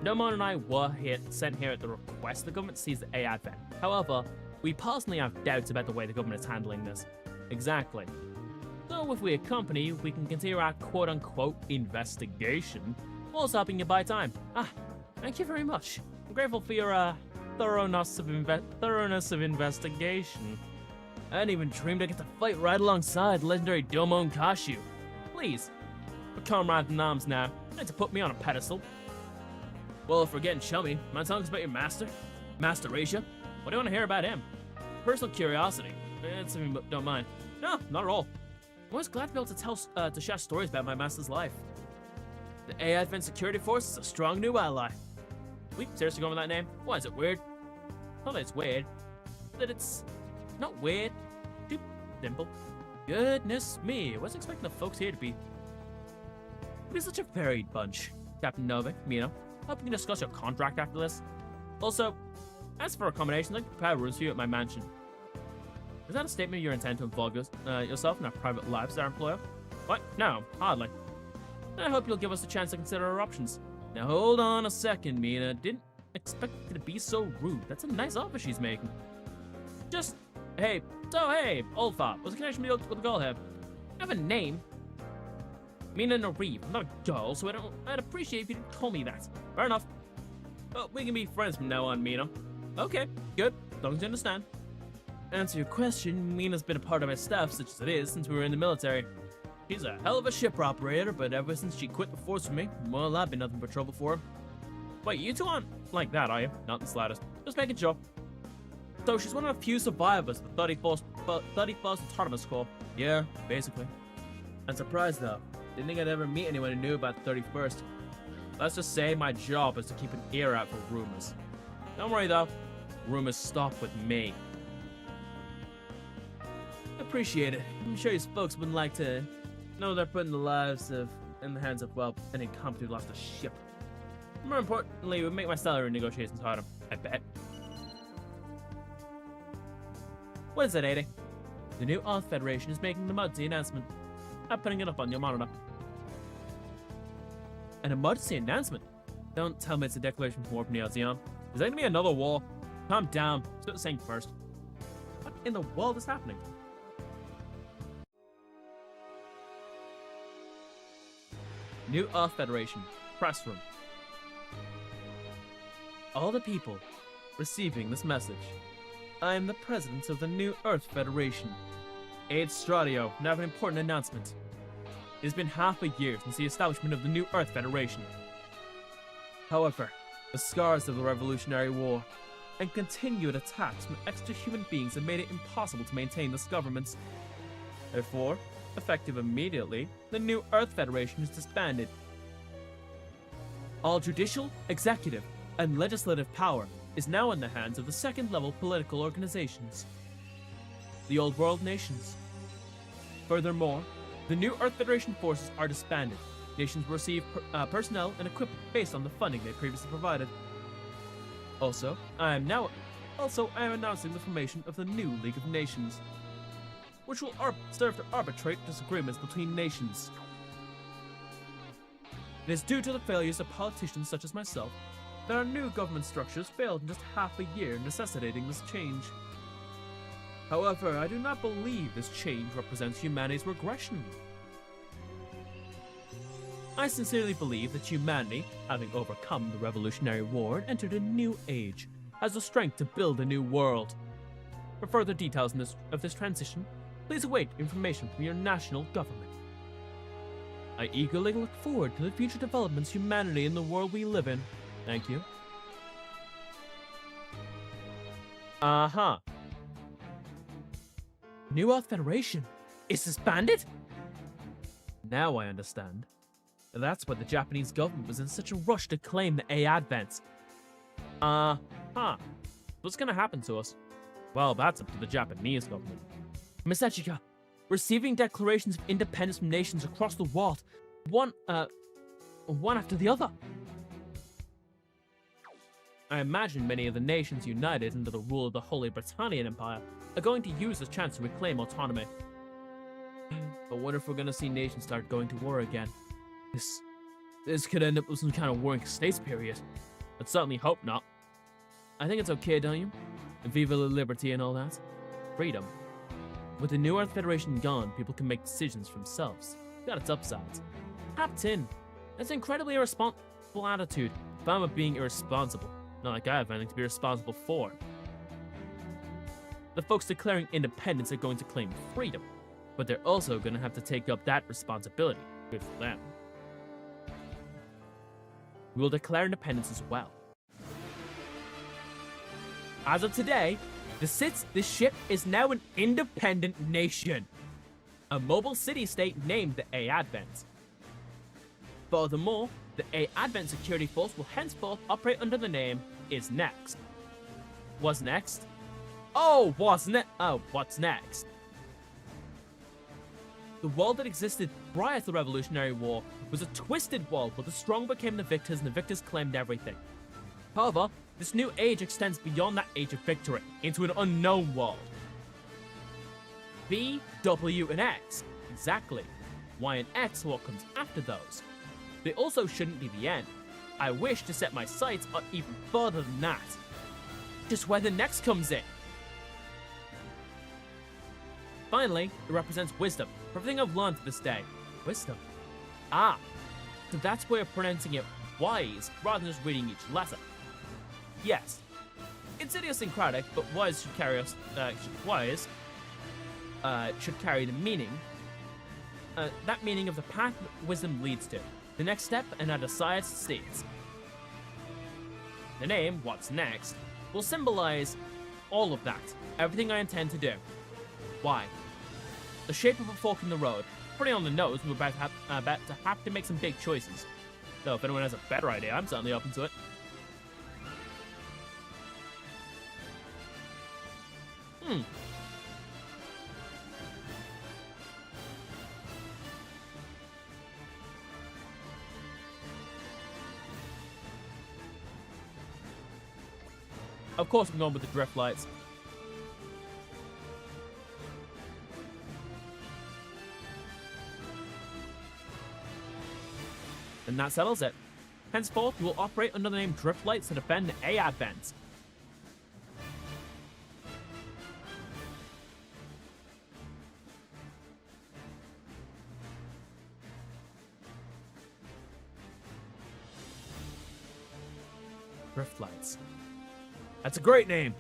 Nomon and I were sent here at the request of the government to seize the A Advent. However, we personally have doubts about the way the government is handling this. Exactly. So if we accompany you, we can continue our quote-unquote investigation, whilst helping you buy time. Thank you very much. I'm grateful for your thoroughness of investigation. I hadn't even dreamed I get to fight right alongside legendary Domon Kashu. Please, we're comrades in arms now. You need to put me on a pedestal. Well, if we're getting chummy, mind telling us about your master? Master Asia? What do you want to hear about him? Personal curiosity. It's something but don't mind. No, not at all. I'm always glad to be able to share stories about my master's life. The A Advent Security Force is a strong new ally. We seriously going with that name? Why is it weird? Not that it's weird, that it's not weird. Too simple. Goodness me, I wasn't expecting the folks here to be such a varied bunch. Captain Novik, Mino, hope we can discuss your contract after this. Also, as for accommodations, I can prepare rooms for you at my mansion. Is that a statement of your intent to involve yourself in our private lives, our employer? What? No, hardly. I hope you'll give us a chance to consider our options. Now hold on a second, Mina. Didn't expect it to be so rude. That's a nice offer she's making. Just, hey, old fart, what's the connection with the girl here? I have a name. Mina Narib. I'm not a girl, so I'd appreciate if you didn't call me that. Fair enough. Well, we can be friends from now on, Mina. Okay, good. As long as you understand. To answer your question, Mina's been a part of my staff, such as it is, since we were in the military. She's a hell of a ship operator, but ever since she quit the force for me, well, I've been nothing but trouble for her. Wait, you two aren't like that, are you? Not the slightest. Just making sure. So she's one of the few survivors of the 31st Autonomous Corps. Yeah, basically. I'm surprised though. Didn't think I'd ever meet anyone who knew about the 31st. Let's just say my job is to keep an ear out for rumors. Don't worry though. Rumors stop with me. Appreciate it. I'm sure you folks wouldn't like to know they're putting the lives in the hands of, well, an incompetent who lost a ship. More importantly, it would make my salary negotiations harder, I bet. What is it, 80? The new Earth Federation is making an emergency announcement. I'm putting it up on your monitor. An emergency announcement? Don't tell me it's a declaration from war from Dynazenon. Is there gonna be another war? Calm down. Start saying first. What in the world is happening? New Earth Federation. Press room. All the people receiving this message. I am the president of the New Earth Federation. Aid Stradio, now have an important announcement. It has been half a year since the establishment of the New Earth Federation. However, the scars of the Revolutionary War and continued attacks from extra-human beings have made it impossible to maintain this government. Therefore, effective immediately, the New Earth Federation is disbanded. All judicial, executive, and legislative power is now in the hands of the second-level political organizations, the Old World nations. Furthermore, the New Earth Federation forces are disbanded. Nations will receive personnel and equipment based on the funding they previously provided. Also, I am announcing the formation of the new League of Nations, which will serve to arbitrate disagreements between nations. It is due to the failures of politicians such as myself that our new government structures failed in just half a year, necessitating this change. However, I do not believe this change represents humanity's regression. I sincerely believe that humanity, having overcome the Revolutionary War and entered a new age, has the strength to build a new world. For further details of this transition, please await information from your national government. I eagerly look forward to the future developments of humanity in the world we live in. Thank you. Uh-huh. New Earth Federation is disbanded? Now I understand. That's why the Japanese government was in such a rush to claim the A advents. Uh-huh. What's gonna happen to us? Well, that's up to the Japanese government. Miss Echika, receiving declarations of independence from nations across the world, one after the other. I imagine many of the nations united under the rule of the Holy Britannian Empire are going to use this chance to reclaim autonomy. But what if we're gonna see nations start going to war again? This could end up with some kind of warring states period. I'd certainly hope not. I think it's okay, don't you? Viva la liberty and all that. Freedom. With the New Earth Federation gone, people can make decisions for themselves. Got its upsides. Captain, that's an incredibly irresponsible attitude. If I'm being irresponsible, not like I have anything to be responsible for. The folks declaring independence are going to claim freedom, but they're also going to have to take up that responsibility. Good for them. We will declare independence as well. As of today, the ship is now an independent nation. A mobile city-state named the A Advent. Furthermore, the A Advent Security Force will henceforth operate under the name Is Next. What's next? Oh, what's next? The world that existed prior to the Revolutionary War was a twisted world where the strong became the victors and the victors claimed everything. However, this new age extends beyond that age of victory into an unknown world. B, W, and X. Exactly. Y and X are what comes after those. They also shouldn't be the end. I wish to set my sights on even further than that. Just where the next comes in. Finally, it represents wisdom. For everything I've learned to this day. Wisdom. Ah, so that's why you're pronouncing it wise rather than just reading each letter. Yes, it's idiosyncratic, but wise should carry should carry the meaning. That meaning of the path that wisdom leads to. The next step and our desired states. The name, What's Next, will symbolize All of that. Everything I intend to do. Why? The shape of a fork in the road. Pretty on the nose, we're about to have to make some big choices. Though if anyone has a better idea, I'm certainly open to it. Of course I'm going with the drift lights. And that settles it. Henceforth, you will operate under the name Drift Lights to defend the A Advent. Drift Lights. That's a great name.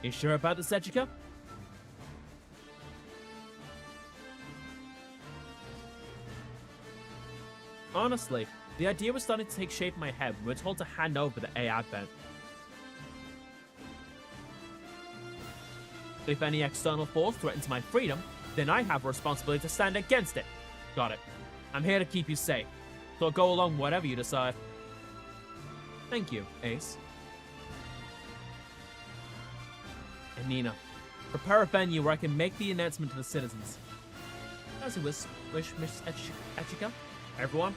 You sure about this, Ejika? Honestly, the idea was starting to take shape in my head when we were told to hand over the A Advent. If any external force threatens my freedom, then I have a responsibility to stand against it. Got it. I'm here to keep you safe, so I'll go along whatever you decide. Thank you, Ace. And Nina, prepare a venue where I can make the announcement to the citizens. As you wish, Miss Ejika. Everyone.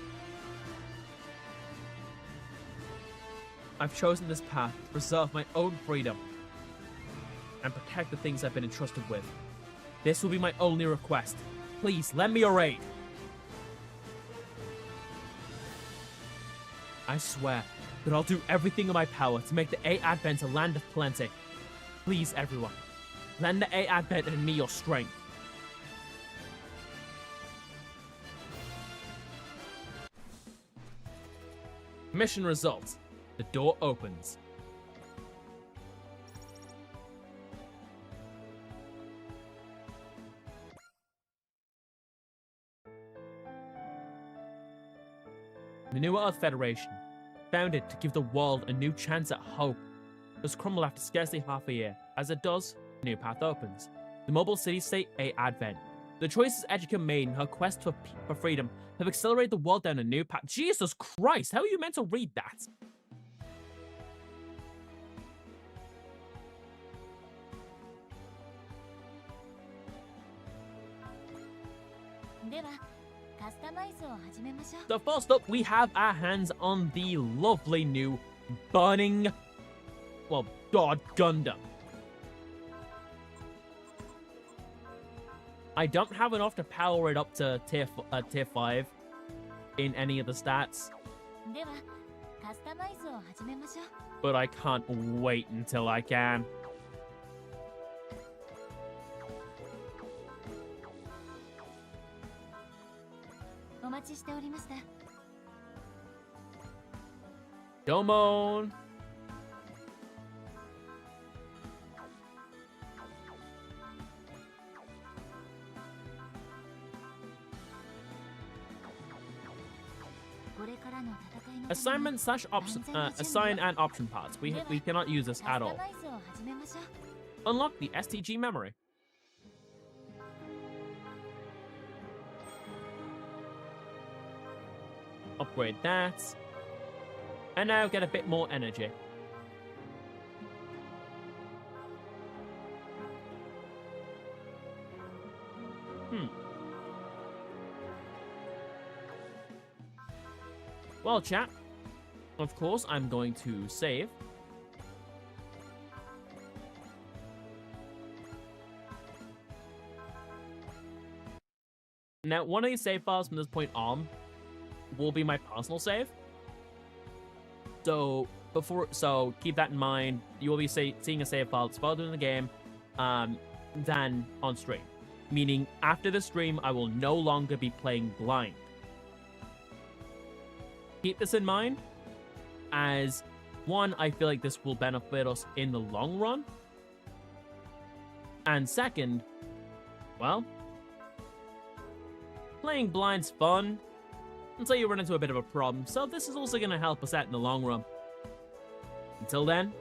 I've chosen this path to preserve my own freedom and protect the things I've been entrusted with. This will be my only request. Please, lend me your aid. I swear that I'll do everything in my power to make the A Advent a land of plenty. Please, everyone, lend the A Advent and me your strength. Mission results. The door opens. The New Earth Federation, founded to give the world a new chance at hope, has crumbled after scarcely half a year. As it does, a new path opens. The mobile city-state A Advent. The choices Ejika made in her quest for freedom have accelerated the world down a new path. Jesus Christ, how are you meant to read that? So first up, we have our hands on the lovely new burning, well, God Gundam. I don't have enough to power it up to tier 5 in any of the stats, but I can't wait until I can. Domon. Assignment slash option, assign and option parts. We cannot use this at all. Unlock the STG memory. Upgrade that. And now get a bit more energy. Well, chat, of course, I'm going to save. Now, one of these save files from this point on will be my personal save. So keep that in mind. You will be seeing a save file that's further in the game than on stream. Meaning, after the stream, I will no longer be playing blind. Keep this in mind, as one, I feel like this will benefit us in the long run. And second, well, playing blind's fun until you run into a bit of a problem, so this is also going to help us out in the long run. Until then,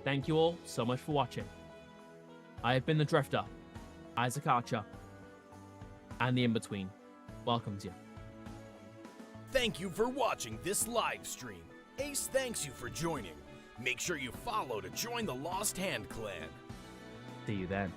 thank you all so much for watching. I have been the Drifter, Isaac Archer, and the In-Between welcomes you. Thank you for watching this live stream. Ace thanks you for joining. Make sure you follow to join the Lost Hand Clan. See you then.